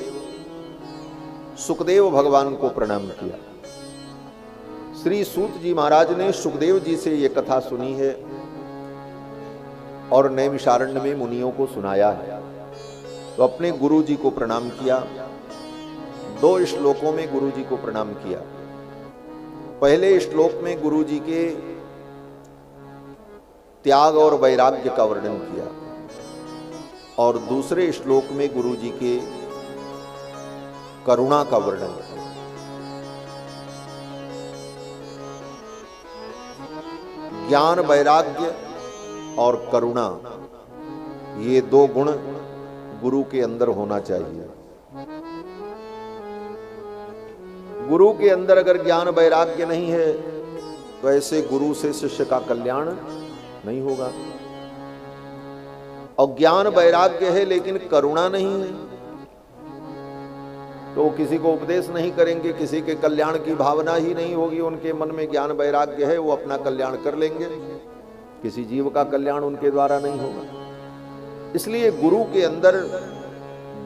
सुखदेव भगवान को प्रणाम किया श्री सूत जी महाराज ने सुखदेव जी से ये कथा सुनी है और नैमिषारण्य में मुनियों को सुनाया है। तो अपने गुरु जी को प्रणाम किया। 2 श्लोकों में गुरु जी को प्रणाम किया। पहले श्लोक में गुरु जी के त्याग और वैराग्य का वर्णन किया और दूसरे श्लोक में गुरु जी के करुणा का वर्णन किया। ज्ञान, वैराग्य और करुणा, ये 2 गुण गुरु के अंदर होना चाहिए। गुरु के अंदर अगर ज्ञान वैराग्य नहीं है तो ऐसे गुरु से शिष्य का कल्याण नहीं होगा। और ज्ञान वैराग्य है लेकिन करुणा नहीं है तो वो किसी को उपदेश नहीं करेंगे, किसी के कल्याण की भावना ही नहीं होगी। उनके मन में ज्ञान वैराग्य है, वो अपना कल्याण कर लेंगे, किसी जीव का कल्याण उनके द्वारा नहीं होगा। इसलिए गुरु के अंदर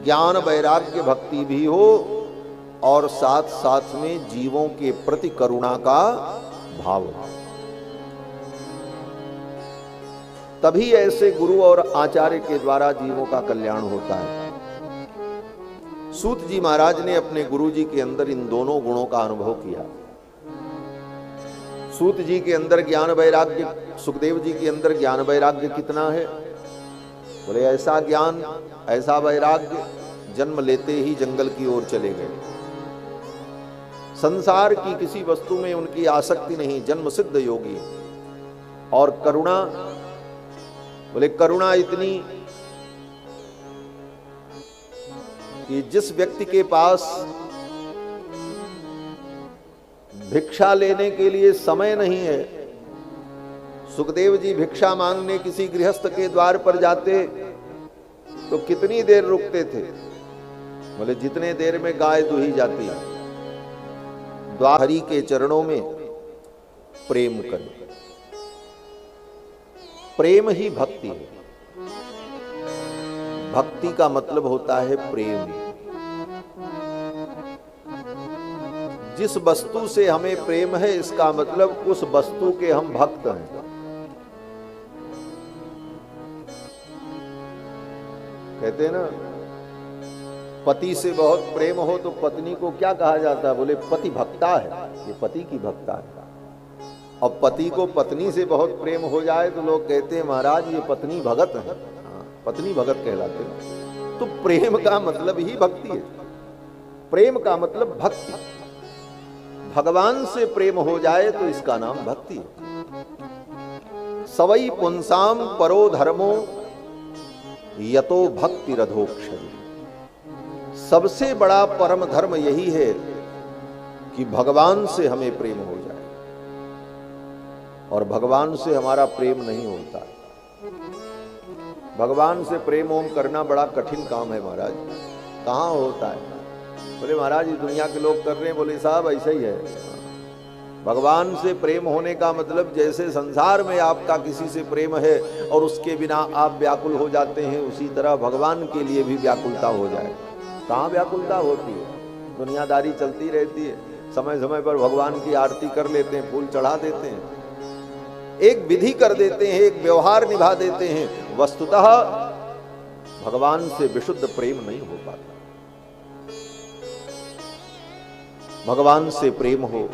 ज्ञान वैराग्य भक्ति भी हो और साथ साथ में जीवों के प्रति करुणा का भाव हो, तभी ऐसे गुरु और आचार्य के द्वारा जीवों का कल्याण होता है। सूत जी महाराज ने अपने गुरु जी के अंदर इन दोनों गुणों का अनुभव किया। सूत जी के अंदर ज्ञान वैराग्य, सुखदेव जी के अंदर ज्ञान वैराग्य कितना है? बोले ऐसा ज्ञान, ऐसा वैराग्य, जन्म लेते ही जंगल की ओर चले गए। संसार की किसी वस्तु में उनकी आसक्ति नहीं, जन्म सिद्ध योगी। और करुणा, बोले करुणा इतनी कि जिस व्यक्ति के पास भिक्षा लेने के लिए समय नहीं है, सुखदेव जी भिक्षा मांगने किसी गृहस्थ के द्वार पर जाते तो कितनी देर रुकते थे? बोले जितने देर में गाय दुही जाती है। द्वार हरि के चरणों में प्रेम करें। प्रेम ही भक्ति है। भक्ति का मतलब होता है प्रेम। जिस वस्तु से हमें प्रेम है, इसका मतलब उस वस्तु के हम भक्त हैं। कहते हैं ना, पति से बहुत प्रेम हो तो पत्नी को क्या कहा जाता है? बोले पति भक्ता है, ये पति की भक्ता है। और पति को पत्नी से बहुत प्रेम हो जाए तो लोग कहते हैं महाराज ये पत्नी भगत है। हाँ, पत्नी भगत कहलाते हैं। तो प्रेम का मतलब ही भक्ति है। प्रेम का मतलब भक्ति। भगवान से प्रेम हो जाए तो इसका नाम भक्ति है। सवई पुंसाम परो धर्मो यतो भक्ति रधोक्षरी। सबसे बड़ा परम धर्म यही है कि भगवान से हमें प्रेम हो जाए, और भगवान से हमारा प्रेम नहीं होता। भगवान से प्रेम ओम करना बड़ा कठिन काम है महाराज। कहाँ होता है? बोले महाराज ये दुनिया के लोग कर रहे हैं। बोले साहब ऐसा ही है। भगवान से प्रेम होने का मतलब जैसे संसार में आपका किसी से प्रेम है और उसके बिना आप व्याकुल हो जाते हैं, उसी तरह भगवान के लिए भी व्याकुलता हो जाए। कहाँ व्याकुलता होती है? दुनियादारी चलती रहती है। समय समय पर भगवान की आरती कर लेते हैं, फूल चढ़ा देते हैं, एक विधि कर देते हैं, एक व्यवहार निभा देते हैं। वस्तुतः भगवान से विशुद्ध प्रेम नहीं हो पाता। भगवान से प्रेम हो,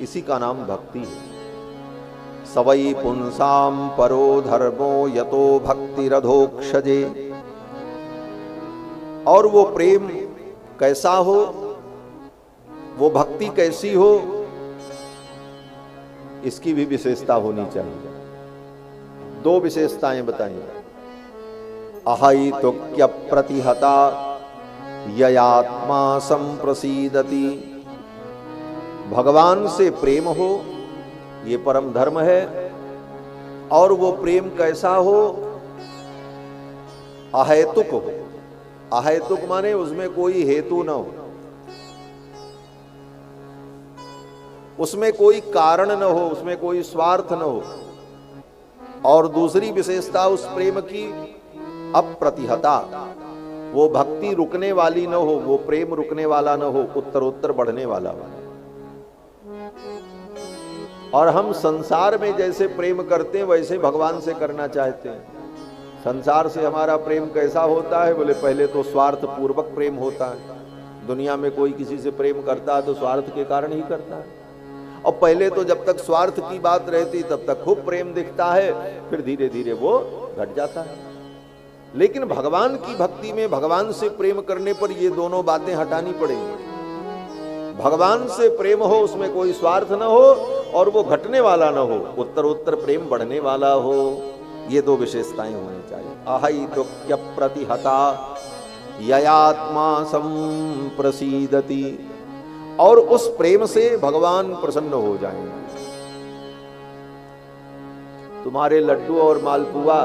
इसी का नाम भक्ति है। सवई पुंसाम परो धर्मो यतो भक्ति रधोक्षजे। और वो प्रेम कैसा हो, वो भक्ति कैसी हो, इसकी भी विशेषता होनी चाहिए। 2 विशेषताएं बताई। अहैतुक्य प्रतिहता ययात्मा संप्रसीदति। भगवान से प्रेम हो, ये परम धर्म है। और वो प्रेम कैसा हो? अहेतुक हो। अहेतुक माने उसमें कोई हेतु न हो, उसमें कोई कारण न हो, उसमें कोई स्वार्थ न हो। और दूसरी विशेषता उस प्रेम की अप्रतिहता, वो भक्ति रुकने वाली न हो, वो प्रेम रुकने वाला न हो, उत्तरोत्तर बढ़ने वाला हो। और हम संसार में जैसे प्रेम करते हैं वैसे भगवान से करना चाहते हैं। संसार से हमारा प्रेम कैसा होता है? बोले पहले तो स्वार्थ पूर्वक प्रेम होता है। दुनिया में कोई किसी से प्रेम करता है तो स्वार्थ के कारण ही करता है, और पहले तो जब तक स्वार्थ की बात रहती तब तक खूब प्रेम दिखता है, फिर धीरे धीरे वो घट जाता है। लेकिन भगवान की भक्ति में भगवान से प्रेम करने पर ये दोनों बातें हटानी पड़ेंगी। भगवान से प्रेम हो, उसमें कोई स्वार्थ न हो और वो घटने वाला न हो, उत्तरोत्तर प्रेम बढ़ने वाला हो। ये दो विशेषताएं होनी चाहिए। अहै दुःख्य प्रतिहता ययात्मा संप्रसीदति, और उस प्रेम से भगवान प्रसन्न हो जाएंगे। तुम्हारे लड्डू और मालपुआ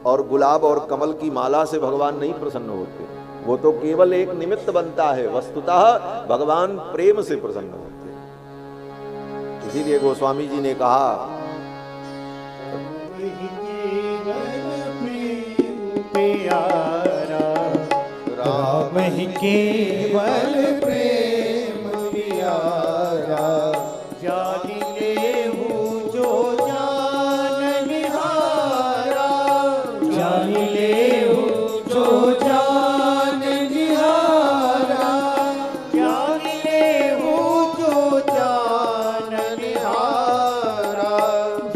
और गुलाब और कमल की माला से भगवान नहीं प्रसन्न होते, वो तो केवल एक निमित्त बनता है। वस्तुतः भगवान प्रेम से प्रसन्न होते हैं। इसीलिए गोस्वामी जी ने कहा, राम ही केवल प्रेम प्यारा, जान लेहु जो जान निहारा, जान लेहु जो जान निहारा, जान लेहु जो जान निहारा,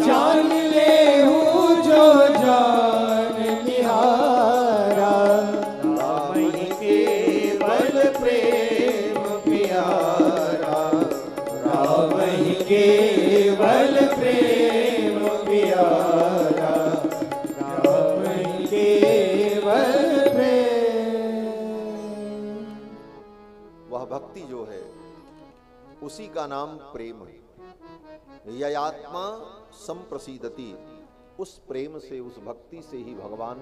जान लेहु जो जान निहारा। राम ही केवल प्रेम प्यारा, राम ही केवल प्रेम प्यारा, राम ही केवल प्रेम। वह भक्ति जो है उसी का नाम प्रेम है। ययात्मा संप्रसीदति, उस प्रेम से, उस भक्ति से ही भगवान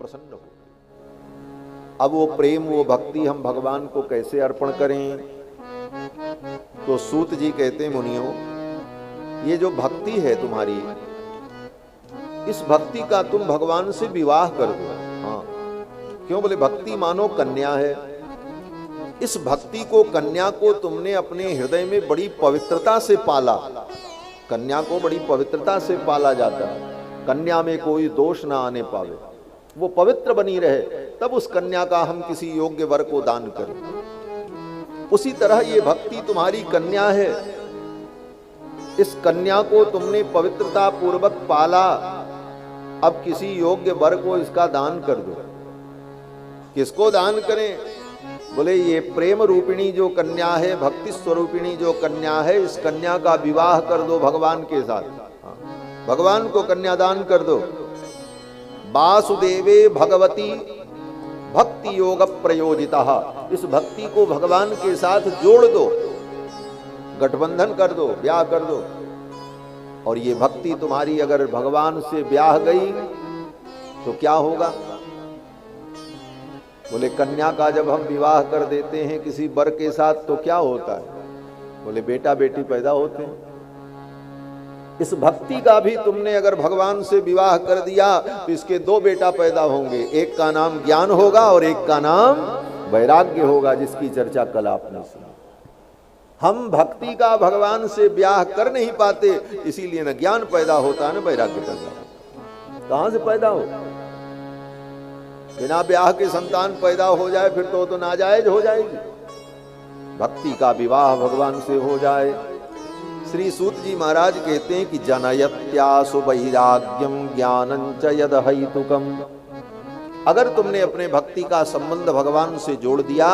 प्रसन्न हो। अब वो प्रेम, वो भक्ति हम भगवान को कैसे अर्पण करें? तो सूत जी कहते हैं, मुनियों, ये जो भक्ति है तुम्हारी, इस भक्ति का तुम भगवान से विवाह कर दो। हाँ, क्यों? बोले भक्ति मानो कन्या है। इस भक्ति को, कन्या को तुमने अपने हृदय में बड़ी पवित्रता से पाला। कन्या को बड़ी पवित्रता से पाला जाता है, कन्या में कोई दोष ना आने पावे, वो पवित्र बनी रहे, तब उस कन्या का हम किसी योग्य वर को दान करें। उसी तरह ये भक्ति तुम्हारी कन्या है। इस कन्या को तुमने पवित्रता पूर्वक पाला, अब किसी योग्य वर को इसका दान कर दो। किसको दान करें? बोले ये प्रेम रूपिणी जो कन्या है, भक्ति स्वरूपिणी जो कन्या है, इस कन्या का विवाह कर दो भगवान के साथ। भगवान को कन्यादान कर दो। वासुदेवे भगवती भक्ति योग प्रयोजिता, इस भक्ति को भगवान के साथ जोड़ दो, गठबंधन कर दो, ब्याह कर दो। और ये भक्ति तुम्हारी अगर भगवान से ब्याह गई तो क्या होगा? बोले कन्या का जब हम विवाह कर देते हैं किसी वर के साथ तो क्या होता है? बोले बेटा बेटी पैदा होते हैं। इस भक्ति का भी तुमने अगर भगवान से विवाह कर दिया तो इसके दो बेटा पैदा होंगे, एक का नाम ज्ञान होगा और एक का नाम वैराग्य होगा, जिसकी चर्चा कल आपने सुनी। हम भक्ति का भगवान से ब्याह कर नहीं पाते, इसीलिए न ज्ञान पैदा होता न वैराग्य पैदा होता। कहां से पैदा हो? बिना ब्याह के संतान पैदा हो जाए फिर तो नाजायज हो जाएगी। भक्ति का विवाह भगवान से हो जाए। श्री सूत जी महाराज कहते हैं कि जनयत्यासु वैराग्यम ज्ञानं च यद हेतुकम, अगर तुमने अपने भक्ति का संबंध भगवान से जोड़ दिया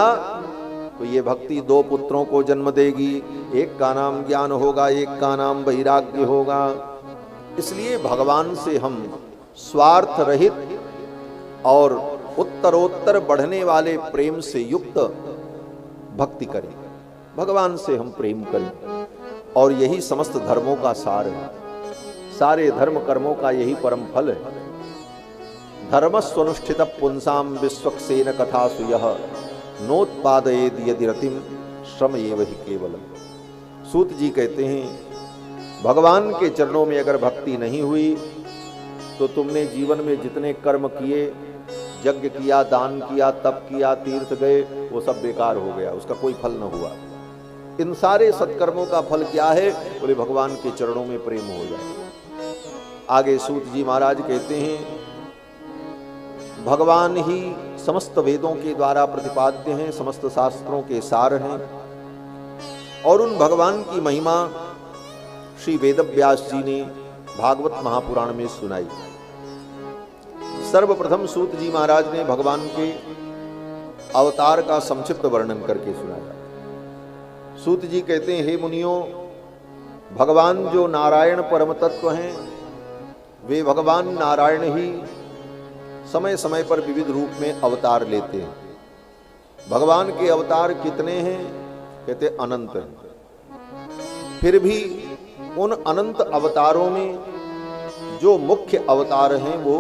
तो ये भक्ति दो पुत्रों को जन्म देगी, एक का नाम ज्ञान होगा, एक का नाम वैराग्य होगा। इसलिए भगवान से हम स्वार्थ रहित और उत्तरोत्तर बढ़ने वाले प्रेम से युक्त भक्ति करें, भगवान से हम प्रेम करें। और यही समस्त धर्मों का सार है, सारे धर्म कर्मों का यही परम फल है। धर्मस्वनुष्ठित पुंसाम विश्वक्सेन कथासु यः नोत्पादयेद यदि रतिम श्रम एव हि केवलम। सूत जी कहते हैं भगवान के चरणों में अगर भक्ति नहीं हुई तो तुमने जीवन में जितने कर्म किए, यज्ञ किया, दान किया, तप किया, तीर्थ गए, वो सब बेकार हो गया, उसका कोई फल न हुआ। इन सारे सत्कर्मों का फल क्या है? बोले भगवान के चरणों में प्रेम हो जाए। आगे सूत जी महाराज कहते हैं, भगवान ही समस्त वेदों के द्वारा प्रतिपाद्य हैं, समस्त शास्त्रों के सार हैं, और उन भगवान की महिमा श्री वेदव्यास जी ने भागवत महापुराण में सुनाई। सर्वप्रथम सूत जी महाराज ने भगवान के अवतार का संक्षिप्त वर्णन करके सुनाया। सूत जी कहते हैं, हे मुनियों, भगवान जो नारायण परम तत्व हैं, वे भगवान नारायण ही समय समय पर विविध रूप में अवतार लेते हैं। भगवान के अवतार कितने हैं? कहते अनंत हैं। फिर भी उन अनंत अवतारों में जो मुख्य अवतार हैं वो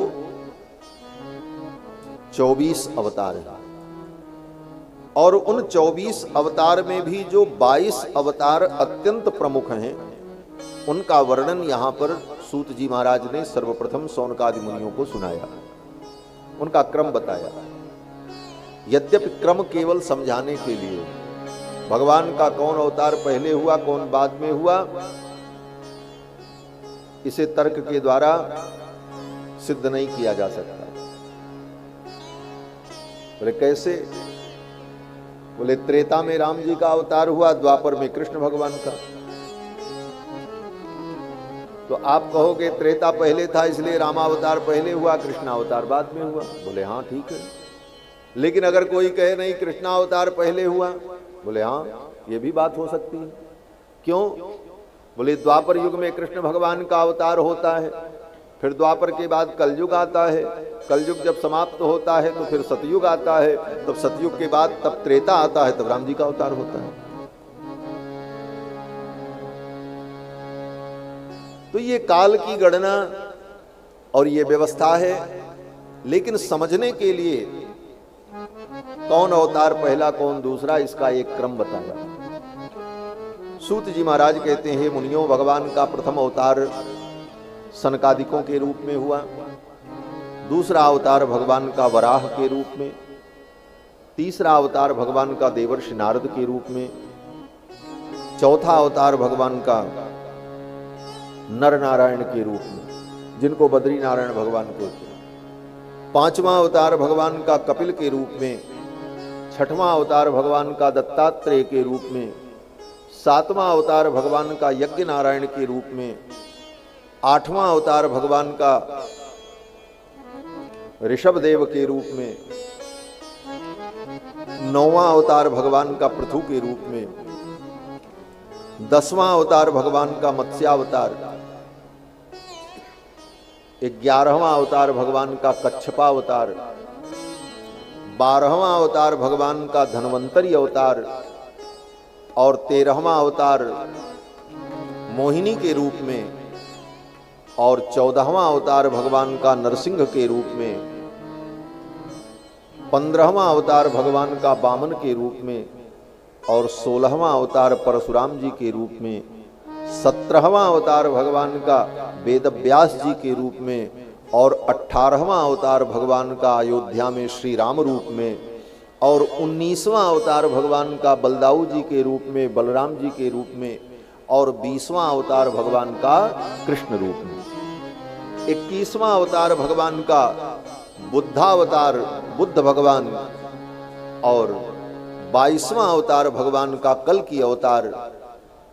24 अवतार हैं, और उन 24 अवतार में भी जो 22 अवतार अत्यंत प्रमुख हैं, उनका वर्णन यहां पर सूत जी महाराज ने सर्वप्रथम सौनकादि मुनियों को सुनाया, उनका क्रम बताया। यद्यपि क्रम केवल समझाने के लिए, भगवान का कौन अवतार पहले हुआ कौन बाद में हुआ, इसे तर्क के द्वारा सिद्ध नहीं किया जा सकता। बोले कैसे? बोले त्रेता में राम जी का अवतार हुआ, द्वापर में कृष्ण भगवान का। तो आप कहोगे त्रेता पहले था इसलिए रामावतार पहले हुआ, कृष्णावतार बाद में हुआ। बोले हाँ ठीक है। लेकिन अगर कोई कहे नहीं कृष्णावतार पहले हुआ, बोले हाँ ये भी बात हो सकती है। क्यों? बोले द्वापर युग में कृष्ण भगवान का अवतार होता है, फिर द्वापर के बाद कलयुग आता है, कलयुग जब समाप्त होता है तो फिर सतयुग आता है, तब सतयुग के बाद तब त्रेता आता है, तब राम जी का अवतार होता है। तो ये काल की गणना और ये व्यवस्था है, लेकिन समझने के लिए कौन अवतार पहला कौन दूसरा, इसका एक क्रम बताया। सूत जी महाराज कहते हैं, मुनियों, भगवान का प्रथम अवतार सनकादिकों के रूप में हुआ, दूसरा अवतार भगवान का वराह के रूप में, तीसरा अवतार भगवान का देवर्षि नारद के रूप में, चौथा अवतार भगवान का नर नारायण के रूप में, जिनको बद्री नारायण भगवान कहते हैं, पांचवा अवतार भगवान का कपिल के रूप में, छठवां अवतार भगवान का दत्तात्रेय के रूप में, सातवां अवतार भगवान का यज्ञ नारायण के रूप में, आठवां अवतार भगवान का ऋषभदेव के रूप में, नौवां अवतार भगवान का पृथु के रूप में, 10वां अवतार भगवान का मत्स्यावतार, 11वां अवतार भगवान का कच्छपावतार, 12वां अवतार भगवान का धन्वंतरी अवतार, और 13वां अवतार मोहिनी के रूप में, और 14वां अवतार भगवान का नरसिंह के रूप में, 15वां अवतार भगवान का वामन के रूप में, और 16वां अवतार परशुराम जी के रूप में, 17वां अवतार भगवान का वेदव्यास जी के रूप में, और 18वां अवतार भगवान का अयोध्या में श्री राम रूप में, और 19वां अवतार भगवान का बलदाऊ जी के रूप में, बलराम जी के रूप में, और 20वां अवतार भगवान का कृष्ण रूप में, 21वां अवतार भगवान का बुद्धावतार बुद्ध भगवान, और 22वां अवतार भगवान का कल्कि अवतार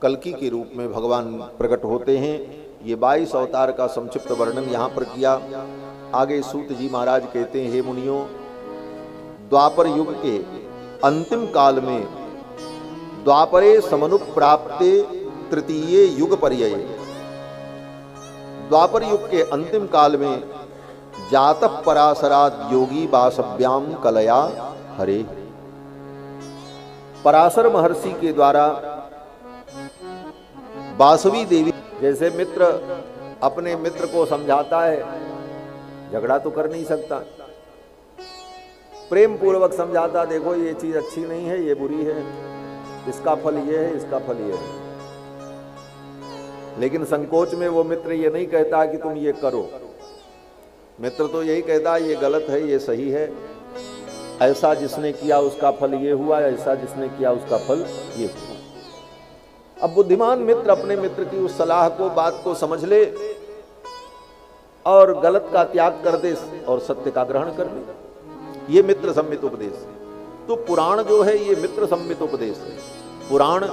कल्कि के रूप में भगवान प्रकट होते हैं। ये 22 अवतार का संक्षिप्त वर्णन यहाँ पर किया। आगे सूत जी महाराज कहते हैं, हे मुनियों, द्वापर युग के अंतिम काल में द्वापरे समनुप्राप्ते तृतीय युग पर्यये, द्वापर युग के अंतिम काल में जातः पराशराद योगी वासव्याम कलया हरे, पराशर महर्षि के द्वारा वासवी देवी, जैसे मित्र अपने मित्र को समझाता है, झगड़ा तो कर नहीं सकता, प्रेम पूर्वक समझाता, देखो ये चीज अच्छी नहीं है, ये बुरी है, इसका फल ये है, इसका फल ये है। लेकिन संकोच में वो मित्र ये नहीं कहता कि तुम ये करो, मित्र तो यही कहता ये गलत है, ये सही है, ऐसा जिसने किया उसका फल ये हुआ, ऐसा जिसने किया उसका फल ये हुआ। अब बुद्धिमान मित्र अपने मित्र की उस सलाह को, बात को समझ ले और गलत का त्याग कर दे और सत्य का ग्रहण कर ले। ये मित्र सम्मित उपदेश है। तो पुराण जो है ये मित्र सम्मित उपदेश है। पुराण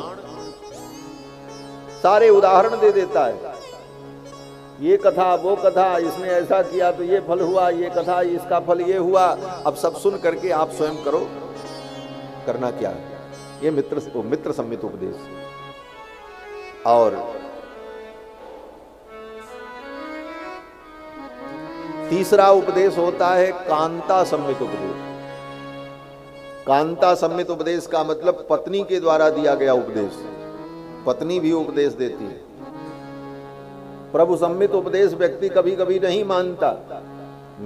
सारे उदाहरण दे देता है, ये कथा वो कथा, इसने ऐसा किया तो ये फल हुआ, ये कथा इसका फल ये हुआ। अब सब सुन करके आप स्वयं करो, करना क्या है। ये मित्र सम्मित उपदेश है। और तीसरा उपदेश होता है कांता सम्मित उपदेश। कांता सम्मित उपदेश का मतलब पत्नी के द्वारा दिया गया उपदेश। पत्नी भी उपदेश देती है। प्रभु सम्मित उपदेश व्यक्ति कभी कभी नहीं मानता,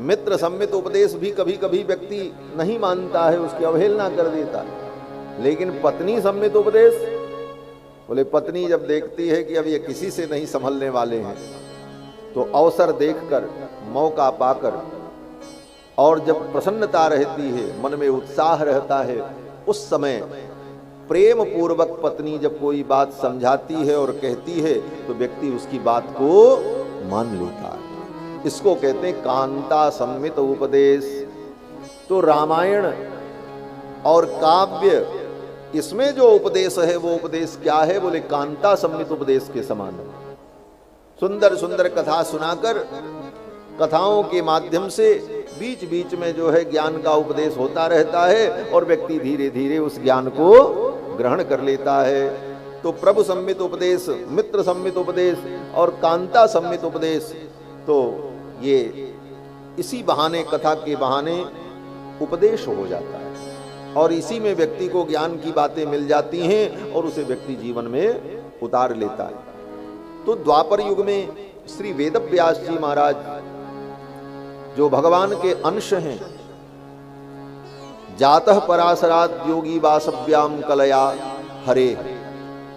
मित्र सम्मित उपदेश भी कभी कभी व्यक्ति नहीं मानता है, उसकी अवहेलना कर देता है। लेकिन पत्नी सम्मित उपदेश, बोले पत्नी जब देखती है कि अब ये किसी से नहीं संभलने वाले हैं, तो अवसर देखकर, मौका पाकर, और जब प्रसन्नता रहती है, मन में उत्साह रहता है, उस समय प्रेम पूर्वक पत्नी जब कोई बात समझाती है और कहती है तो व्यक्ति उसकी बात को मान लेता है। इसको कहते हैं कांता सम्मित उपदेश। तो रामायण और काव्य, इसमें जो उपदेश है वो उपदेश क्या है, बोले कांता सम्मित उपदेश के समान है। सुंदर सुंदर कथा सुनाकर, कथाओं के माध्यम से बीच बीच में जो है ज्ञान का उपदेश होता रहता है और व्यक्ति धीरे धीरे उस ज्ञान को ग्रहण कर लेता है। तो प्रभु सम्मित उपदेश, मित्र सम्मित उपदेश और कांता सम्मित उपदेश, तो ये इसी बहाने, कथा के बहाने उपदेश हो जाता है और इसी में व्यक्ति को ज्ञान की बातें मिल जाती हैं और उसे व्यक्ति जीवन में उतार लेता है। तो द्वापर युग में श्री वेदव्यास जी महाराज जो भगवान के अंश हैं, जातः पराशरात योगी वासव्याम कलया हरे,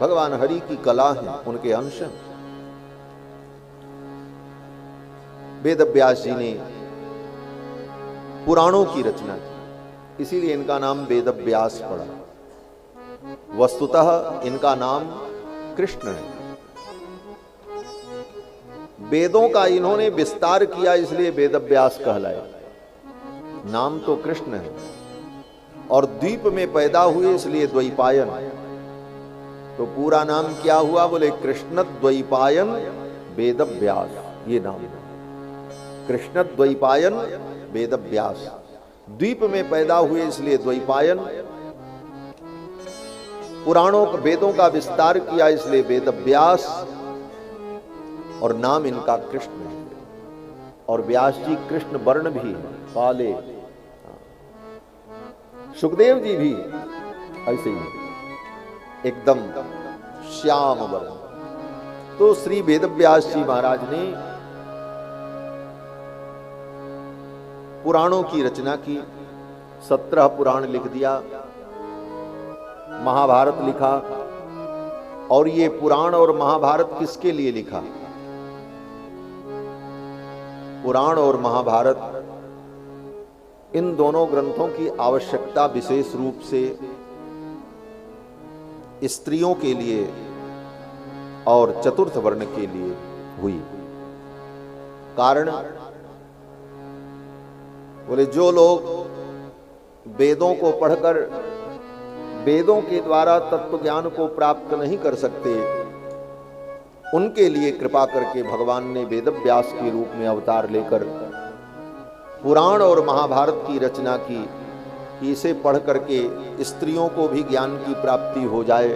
भगवान हरि की कला है, उनके अंश हैं। वेदव्यास जी ने पुराणों की रचना की, इसीलिए इनका नाम वेदव्यास पड़ा। वस्तुतः इनका नाम कृष्ण है। वेदों का इन्होंने विस्तार किया, इसलिए वेदव्यास कहलाया। नाम तो कृष्ण है और द्वीप में पैदा हुए, इसलिए द्वैपायन। तो पूरा नाम क्या हुआ, बोले कृष्ण द्वैपायन वेदव्यास, ये नाम है। कृष्ण द्वैपायन वेदव्यास, द्वीप में पैदा हुए इसलिए द्वैपायन। पुराणों वेदों का विस्तार किया इसलिए वेदव्यास, और नाम इनका कृष्ण है। और व्यास जी कृष्ण वर्ण भी है, काले। सुखदेव जी भी ऐसे ही एकदम श्याम वर्ण। तो श्री वेदव्यास जी महाराज ने पुराणों की रचना की, 17 पुराण लिख दिया, महाभारत लिखा। और ये पुराण और महाभारत किसके लिए लिखा? पुराण और महाभारत, इन दोनों ग्रंथों की आवश्यकता विशेष रूप से स्त्रियों के लिए और चतुर्थ वर्ण के लिए हुई। कारण, बोले जो लोग वेदों को पढ़कर वेदों के द्वारा तत्व ज्ञान को प्राप्त नहीं कर सकते, उनके लिए कृपा करके भगवान ने वेदव्यास के रूप में अवतार लेकर पुराण और महाभारत की रचना की कि इसे पढ़ करके स्त्रियों को भी ज्ञान की प्राप्ति हो जाए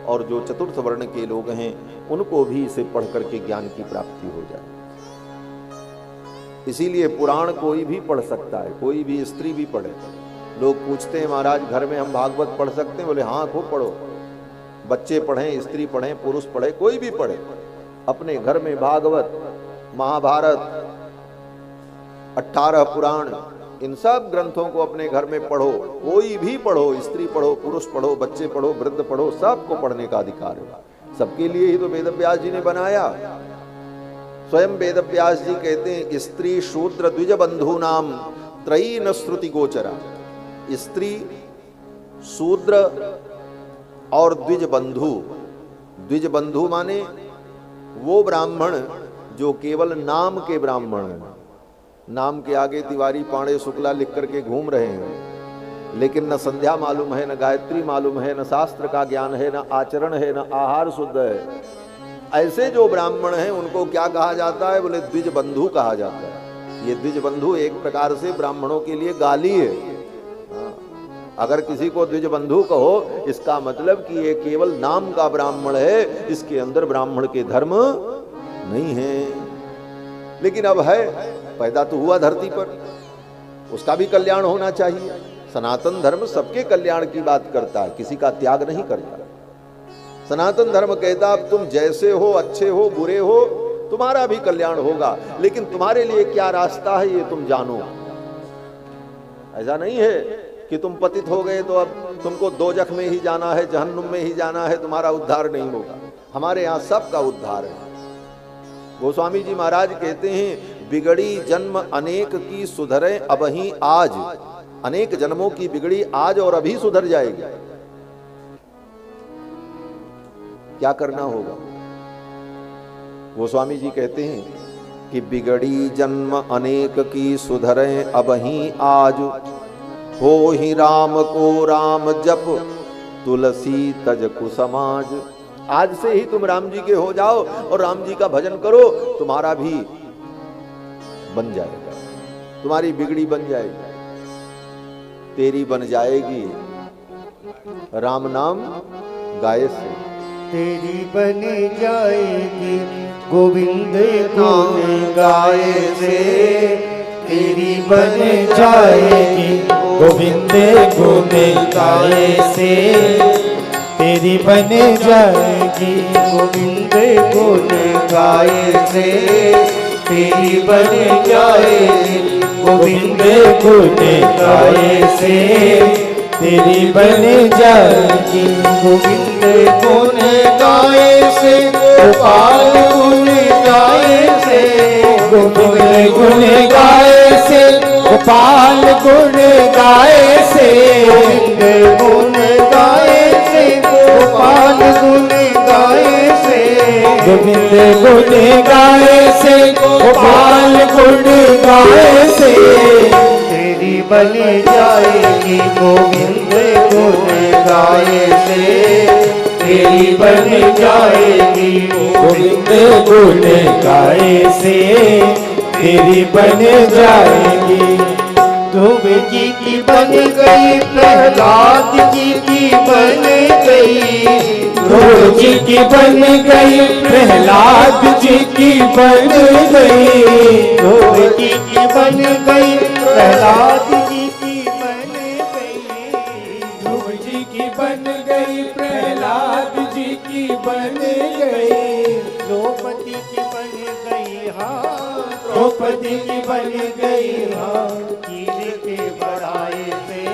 और जो चतुर्थ वर्ण के लोग हैं उनको भी इसे पढ़ करके ज्ञान की प्राप्ति हो जाए। इसीलिए पुराण कोई भी पढ़ सकता है, कोई भी स्त्री भी पढ़े। लोग पूछते हैं महाराज घर में हम भागवत पढ़ सकते हैं? बोले हाँ, खूब पढ़ो। बच्चे पढ़ें, स्त्री पढ़ें, पुरुष पढ़े, कोई भी पढ़े। अपने घर में भागवत, महाभारत, 18 पुराण, इन सब ग्रंथों को अपने घर में पढ़ो। कोई भी पढ़ो, स्त्री पढ़ो, पुरुष पढ़ो, बच्चे पढ़ो, वृद्ध पढ़ो, सबको पढ़ने का अधिकार है। सबके लिए ही तो वेदव्यास जी ने बनाया। स्वयं वेदव्यास जी कहते हैं स्त्री शूद्र द्विज बंधु नाम त्रयी न श्रुति गोचरा। स्त्री, शूद्र और द्विज बंधु, द्विज बंधु माने वो ब्राह्मण जो केवल नाम के ब्राह्मण हैं, नाम के आगे तिवारी पाणे शुक्ला लिख करके घूम रहे हैं, लेकिन न संध्या मालूम है, न गायत्री मालूम है, न शास्त्र का ज्ञान है, न आचरण है, न आहार शुद्ध है। ऐसे जो ब्राह्मण हैं उनको क्या कहा जाता है? बोले द्विज बंधु कहा जाता है। ये द्विज बंधु एक प्रकार से ब्राह्मणों के लिए गाली है। अगर किसी को द्विज बंधु कहो, इसका मतलब कि ये केवल नाम का ब्राह्मण है, इसके अंदर ब्राह्मण के धर्म नहीं है। लेकिन अब है, पैदा तो हुआ धरती पर, उसका भी कल्याण होना चाहिए। सनातन धर्म सबके कल्याण की बात करता है, किसी का त्याग नहीं करता। सनातन धर्म कहता अब तुम जैसे हो, अच्छे हो, बुरे हो, तुम्हारा भी कल्याण होगा, लेकिन तुम्हारे लिए क्या रास्ता है ये तुम जानो। ऐसा नहीं है कि तुम पतित हो गए तो अब तुमको दोजख में ही जाना है, जहन्नुम में ही जाना है, तुम्हारा उद्धार नहीं होगा। हमारे यहाँ सबका उद्धार है। गोस्वामी जी महाराज कहते हैं, बिगड़ी जन्म अनेक की सुधरे अबही आज। अनेक जन्मों की बिगड़ी आज और अभी सुधर जाएगी। क्या करना होगा? गोस्वामी जी कहते हैं कि बिगड़ी जन्म अनेक की सुधरे अबही आज, हो ही राम को राम जप तुलसी तज कुसमाज। आज से ही तुम राम जी के हो जाओ और राम जी का भजन करो, तुम्हारा भी बन जाएगा, तुम्हारी बिगड़ी बन जाएगी, तेरी बन जाएगी राम नाम गाये से। तेरी बन जाएगी गोविंद गुण गाए से, तेरी बन जाएगी गोविंद गुण गाए से, तेरी बन जाएगी गोविंद गुण गाए से, तेरी बन जाएगी गोविंद गुण गाए से, तेरी बन जाएगी गोविंद गुण गाए से, गोपाल गुण गाए से, गोविंद गुण गाए से, गोपाल गुण गाए से, गोविंद गुण गाए से, गोपाल गुण गाए से, गोविंद गुण गाए से, गोपाल गुण गाए से, तेरी बन जाएगी गोविंद गुण गाए से, तेरी बन जाएगी गोविंद गुण गाए से, तेरी बन जाएगी। ध्रुव जी की बन गई, प्रहलाद जी की बन गई, ध्रुव जी की बन गई, प्रहलाद जी की बन गई, ध्रुव जी की बन गई, प्रहलाद जी की बन गई, ध्रुव जी की बन गई, प्रहलाद जी की बन गई, द्रौपदी की बन गई, हाँ द्रौपदी की बन गई, हाँ कीर के बढ़ाए से,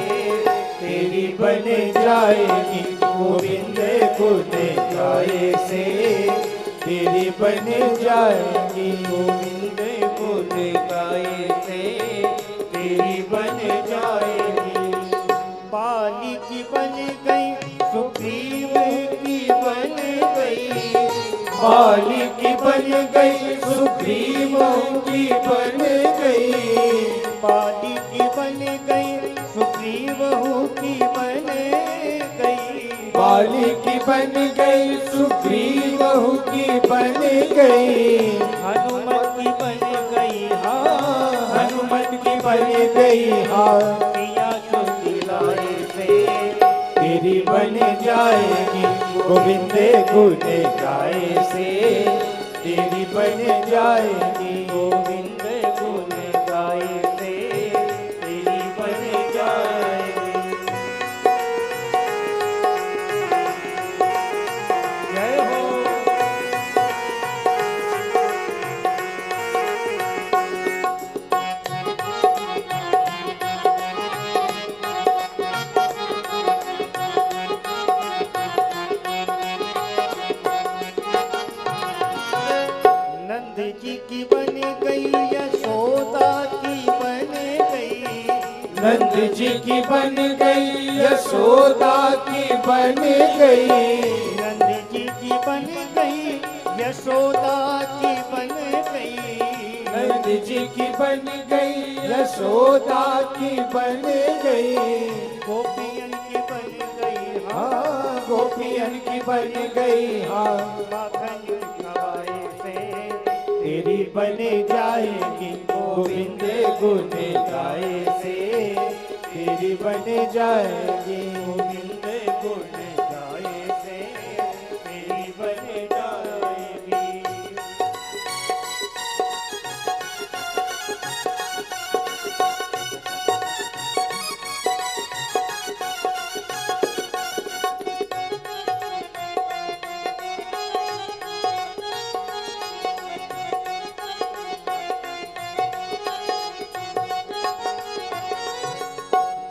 तेरी बन जाएगी गोविंद गुण गाए से, तेरी बन जाएगी गोविंद गुण गाए से, तेरी बन जाएगी। बाली की बन गई, सुग्रीव की बन गई, बाली की बन गई, सुग्रीव की बन गई, बाली की बन गई, सुग्रीव की बन गई, बाली की बन गई, सुग्रीव की बन गई, हनुमत की बन गई, हाँ हनुमत की बन गई, हाँ पिया सुन लाए से, तेरी बन जाएगी गोविंद गुण गाए से, तेरी बन जाएगी गोविंद गुण गाए से, तेरी बन जाएगी। जय हो। नंद जी की बन गई, यशोदा की बन गई, नंद जी की बन गई, यशोदा की बन गई, नंद जी की बन यशोदा की बन गई, नंद जी की बन गई, यशोदा की बन गई, गोपियन की बन गई, हाँ गोपियन की बन गई, हाँ माखन खवाए से तेरी बन जाएगी गोविंद गुण गाए से, तेरी बन जाएगी गोविंद गुण गाए से तेरी बन जाएगी।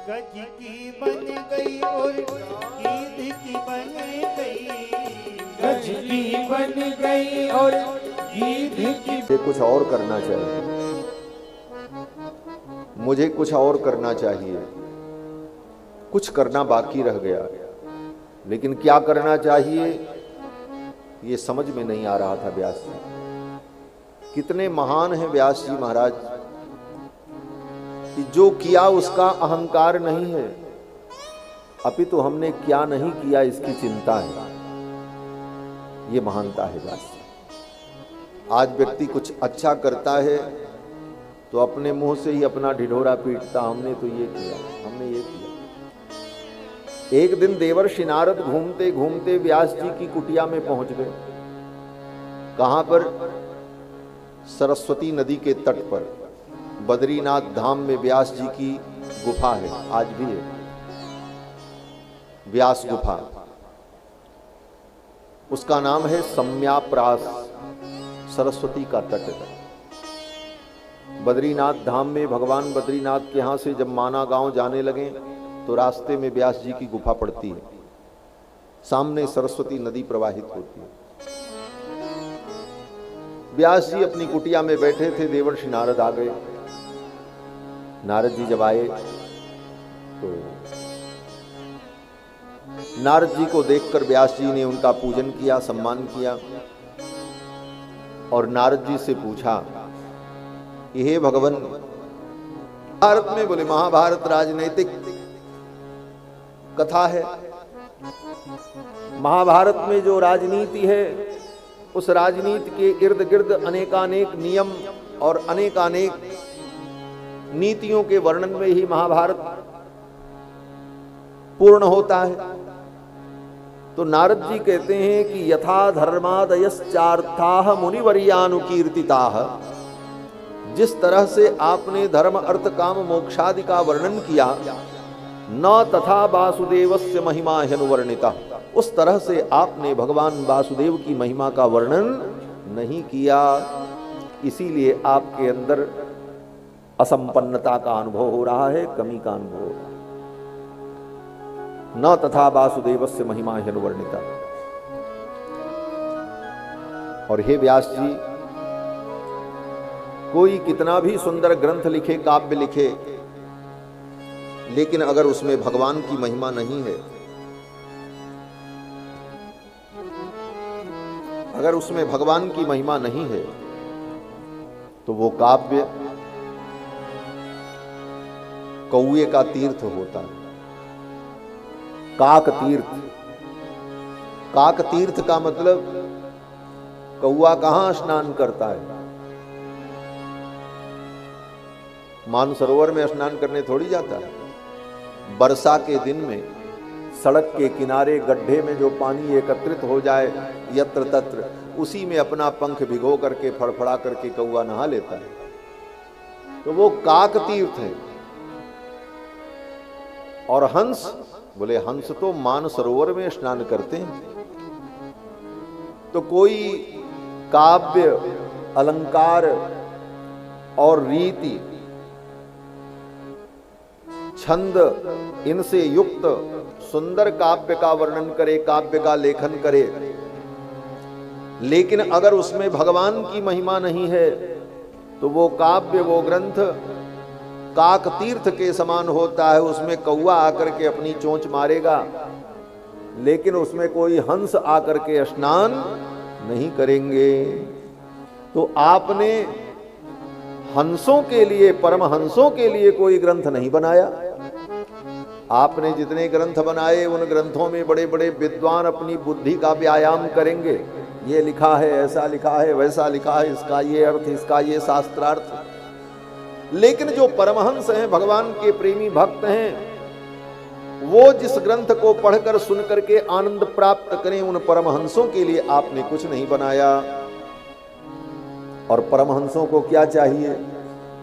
गज की बन गई और गीध की बन गई, गज की बन गई और गीध की मुझे कुछ और करना चाहिए, मुझे कुछ और करना चाहिए, कुछ करना बाकी रह गया, लेकिन क्या करना चाहिए ये समझ में नहीं आ रहा था व्यास जी। कितने महान हैं व्यास जी महाराज कि जो किया उसका अहंकार नहीं है, अपितु हमने क्या नहीं किया इसकी चिंता है। ये महानता है व्यास जी। आज व्यक्ति कुछ अच्छा करता है तो अपने मुंह से ही अपना ढिढोरा पीटता, हमने तो ये किया, हमने ये किया। एक दिन देवर्षि नारद घूमते घूमते व्यास जी की कुटिया में पहुंच गए। कहां पर? सरस्वती नदी के तट पर बद्रीनाथ धाम में व्यास जी की गुफा है, आज भी है व्यास गुफा। उसका नाम है सम्याप्रास, सरस्वती का तट है। बद्रीनाथ धाम में भगवान बद्रीनाथ के यहां से जब माना गांव जाने लगे तो रास्ते में व्यास जी की गुफा पड़ती है, सामने सरस्वती नदी प्रवाहित होती है। व्यास जी अपनी कुटिया में बैठे थे, देवर्षि नारद आ गए। नारद जी जब आए तो नारद जी को देखकर व्यास जी ने उनका पूजन किया, सम्मान किया और नारद जी से पूछा कि हे भगवान, भारत में, बोले महाभारत राजनैतिक कथा है, महाभारत में जो राजनीति है उस राजनीति के इर्द गिर्द अनेकानेक नियम और अनेकानेक नीतियों के वर्णन में ही महाभारत पूर्ण होता है। तो नारद जी कहते हैं कि यथा धर्मादयश्चार्थाः मुनिवर्यानुकीर्तिताः, जिस तरह से आपने धर्म अर्थ काम मोक्षादि का वर्णन किया, न तथा वासुदेवस्य महिमा ह्यनुवर्णिता, उस तरह से आपने भगवान वासुदेव की महिमा का वर्णन नहीं किया। इसीलिए आपके अंदर असंपन्नता का अनुभव हो रहा है, कमी का अनुभव हो रहा है। न तथा वासुदेवस्य महिमा ह्यनुवर्णिता। और हे व्यास जी, कोई कितना भी सुंदर ग्रंथ लिखे, काव्य लिखे, लेकिन अगर उसमें भगवान की महिमा नहीं है, अगर उसमें भगवान की महिमा नहीं है, तो वो काव्य कौए का तीर्थ होता है, काक तीर्थ। काक तीर्थ का मतलब कौआ कहां स्नान करता है? मानसरोवर में स्नान करने थोड़ी जाता है। वर्षा के दिन में सड़क के किनारे गड्ढे में जो पानी एकत्रित हो जाए यत्र तत्र, उसी में अपना पंख भिगो करके फड़फड़ा करके कौआ नहा लेता है, तो वो काक तीर्थ है। और हंस, बोले हंस तो मानसरोवर में स्नान करते हैं। तो कोई काव्य, अलंकार और रीति, छंद, इनसे युक्त सुंदर काव्य का वर्णन करे, काव्य का लेखन करे, लेकिन अगर उसमें भगवान की महिमा नहीं है, तो वो काव्य, वो ग्रंथ काक तीर्थ के समान होता है। उसमें कौआ आकर के अपनी चोंच मारेगा, लेकिन उसमें कोई हंस आकर के स्नान नहीं करेंगे। तो आपने हंसों के लिए, परमहंसों के लिए कोई ग्रंथ नहीं बनाया। आपने जितने ग्रंथ बनाए उन ग्रंथों में बड़े बड़े विद्वान अपनी बुद्धि का व्यायाम करेंगे, ये लिखा है, ऐसा लिखा है, वैसा लिखा है, इसका ये अर्थ, इसका ये शास्त्रार्थ। लेकिन जो परमहंस हैं, भगवान के प्रेमी भक्त हैं, वो जिस ग्रंथ को पढ़कर सुन करके आनंद प्राप्त करें, उन परमहंसों के लिए आपने कुछ नहीं बनाया। और परमहंसों को क्या चाहिए?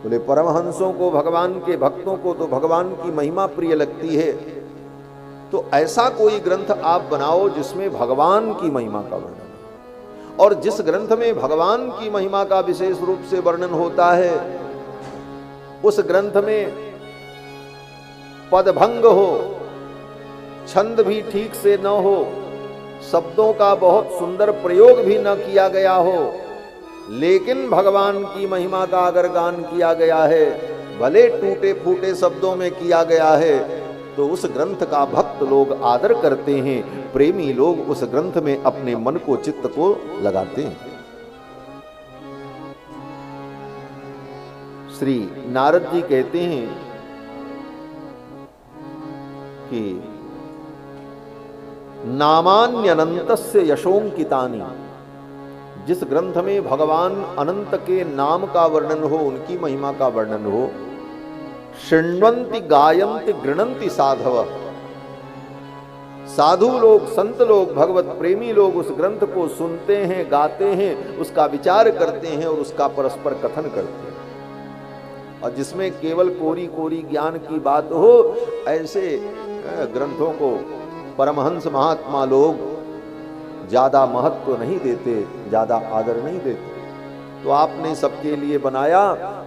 बोले परमहंसों को, भगवान के भक्तों को तो भगवान की महिमा प्रिय लगती है। तो ऐसा कोई ग्रंथ आप बनाओ जिसमें भगवान की महिमा का वर्णन, और जिस ग्रंथ में भगवान की महिमा का विशेष रूप से वर्णन होता है, उस ग्रंथ में पदभंग हो, छंद भी ठीक से न हो, शब्दों का बहुत सुंदर प्रयोग भी न किया गया हो, लेकिन भगवान की महिमा का अगर गान किया गया है, भले टूटे फूटे शब्दों में किया गया है, तो उस ग्रंथ का भक्त लोग आदर करते हैं, प्रेमी लोग उस ग्रंथ में अपने मन को, चित्त को लगाते हैं। श्री नारद जी कहते हैं कि नामान्यनंतस्य यशोंकितानि, जिस ग्रंथ में भगवान अनंत के नाम का वर्णन हो, उनकी महिमा का वर्णन हो, शृण्वन्ति गायन्ति गृणन्ति साधव, साधु लोग, संत लोग, भगवत प्रेमी लोग उस ग्रंथ को सुनते हैं, गाते हैं, उसका विचार करते हैं और उसका परस्पर कथन करते हैं। और जिसमें केवल कोरी कोरी ज्ञान की बात हो, ऐसे ग्रंथों को परमहंस महात्मा लोग ज्यादा महत्व नहीं देते, ज्यादा आदर नहीं देते। तो आपने सबके लिए बनाया,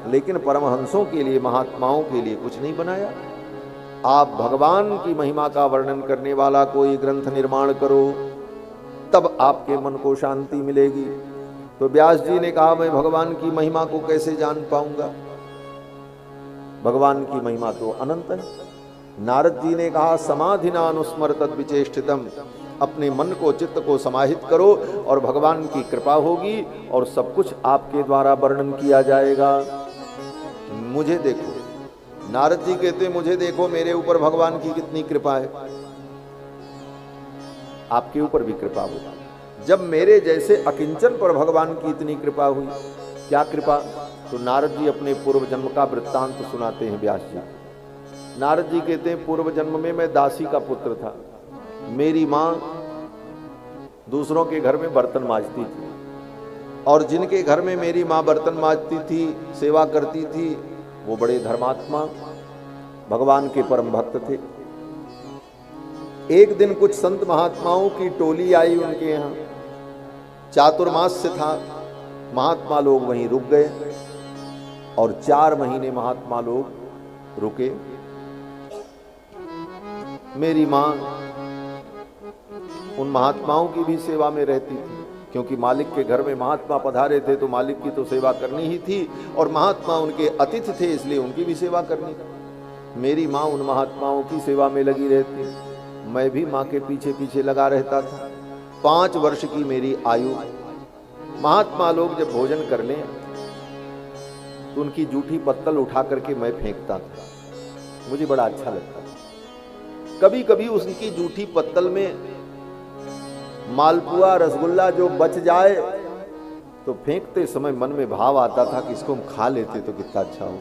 लेकिन परमहंसों के लिए, महात्माओं के लिए कुछ नहीं बनाया। आप भगवान की महिमा का वर्णन करने वाला कोई ग्रंथ निर्माण करो, तब आपके मन को शांति मिलेगी। तो व्यास जी ने कहा, मैं भगवान की महिमा को कैसे जान पाऊंगा? भगवान की महिमा तो अनंत है। नारद जी ने कहा, समाधिना अनुस्मर तद विचेष्टितम, अपने मन को, चित्त को समाहित करो और भगवान की कृपा होगी और सब कुछ आपके द्वारा वर्णन किया जाएगा। मुझे देखो, नारद जी कहते, मुझे देखो, मेरे ऊपर भगवान की कितनी कृपा है। आपके ऊपर भी कृपा होगी। जब मेरे जैसे अकिंचन पर भगवान की इतनी कृपा हुई, क्या कृपा? तो नारद जी अपने पूर्व जन्म का वृत्तांत सुनाते हैं व्यास जी। नारद जी कहते हैं, पूर्व जन्म में मैं दासी का पुत्र था। मेरी माँ दूसरों के घर में बर्तन मांजती थी, और जिनके घर में मेरी माँ बर्तन मांजती थी, सेवा करती थी, वो बड़े धर्मात्मा, भगवान के परम भक्त थे। एक दिन कुछ संत महात्माओं की टोली आई उनके यहाँ, चातुर्मास्य था, महात्मा लोग वहीं रुक गए और 4 महीने महात्मा लोग रुके। मेरी माँ उन महात्माओं की भी सेवा में रहती थी, क्योंकि मालिक के घर में महात्मा पधारे थे तो मालिक की तो सेवा करनी ही थी, और महात्मा उनके अतिथि थे, इसलिए उनकी भी सेवा करनी थी। मेरी माँ उन महात्माओं की सेवा में लगी रहती, मैं भी माँ के पीछे पीछे लगा रहता था। 5 वर्ष की मेरी आयु। महात्मा लोग जब भोजन कर लें तो उनकी जूठी पत्तल उठा करके मैं फेंकता था, मुझे बड़ा अच्छा लगता था। कभी कभी उनकी जूठी पत्तल में मालपुआ, रसगुल्ला जो बच जाए तो फेंकते समय मन में भाव आता था कि इसको हम खा लेते तो कितना अच्छा हो,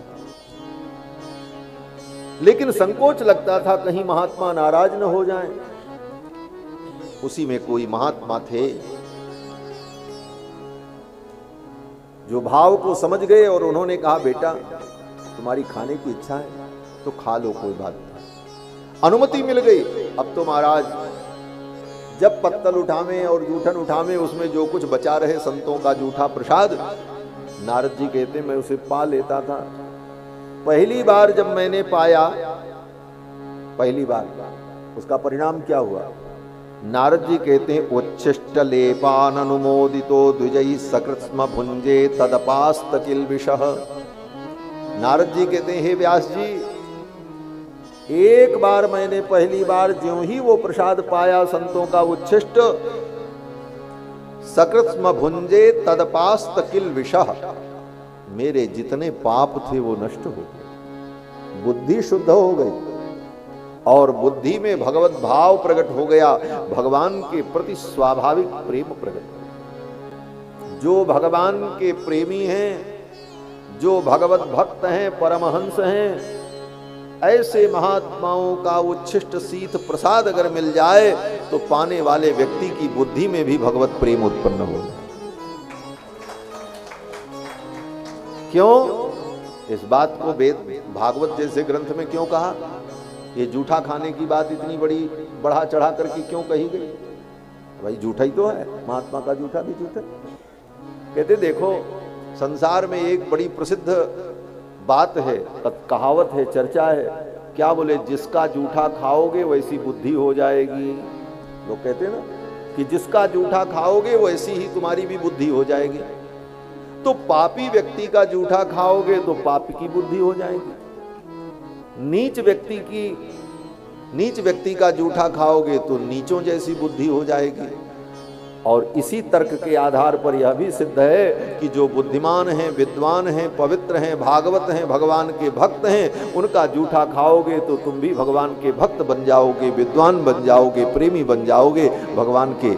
लेकिन संकोच लगता था कहीं महात्मा नाराज न हो जाएं। उसी में कोई महात्मा थे जो भाव को समझ गए और उन्होंने कहा, बेटा तुम्हारी खाने की इच्छा है तो खा लो, कोई बात नहीं। अनुमति मिल गई। अब तो महाराज जब पत्तल उठावे और जूठन उठावे, उसमें जो कुछ बचा रहे संतों का जूठा प्रसाद, नारद जी कहते मैं उसे पा लेता था। पहली बार जब मैंने पाया, पहली बार, उसका परिणाम क्या हुआ? नारद जी कहते हैं, उच्छिष्ट लेपान अनुमोदितो द्विजयी सकृत्स्म भुंजे तदपास्त किल्बिषः। नारद जी कहते हैं, हे व्यास जी, एक बार मैंने पहली बार ज्यों ही वो प्रसाद पाया संतों का उच्छिष्ट, सकृत्स्म भुंजे तदपास्त किल विषः, मेरे जितने पाप थे वो नष्ट हो गए, बुद्धि शुद्ध हो गई और बुद्धि में भगवत भाव प्रकट हो गया, भगवान के प्रति स्वाभाविक प्रेम प्रकट हो गया। जो भगवान के प्रेमी हैं, जो भगवत भक्त हैं, परमहंस हैं, ऐसे महात्माओं का उच्छिष्ट शीत प्रसाद अगर मिल जाए तो पाने वाले व्यक्ति की बुद्धि में भी भगवत प्रेम उत्पन्न हो जाए। क्यों? इस बात को वेद भागवत जैसे ग्रंथ में क्यों कहा? ये जूठा खाने की बात इतनी बड़ी बढ़ा चढ़ा करके क्यों कही गई? भाई जूठा ही तो है, महात्मा का जूठा भी जूठा। कहते देखो, संसार में एक बड़ी प्रसिद्ध बात है, कहावत है, चर्चा है, क्या बोले, जिसका जूठा खाओगे वैसी बुद्धि हो जाएगी। लोग कहते हैं ना कि जिसका जूठा खाओगे वैसी ही तुम्हारी भी बुद्धि हो जाएगी। तो पापी व्यक्ति का जूठा खाओगे तो पाप की बुद्धि हो जाएगी, नीच व्यक्ति का जूठा खाओगे तो नीचों जैसी बुद्धि हो जाएगी। और इसी तर्क के आधार पर यह भी सिद्ध है कि जो बुद्धिमान हैं, विद्वान हैं, पवित्र हैं, भागवत हैं, भगवान के भक्त हैं, उनका जूठा खाओगे तो तुम भी भगवान के भक्त बन जाओगे, विद्वान बन जाओगे, प्रेमी बन जाओगे, भगवान के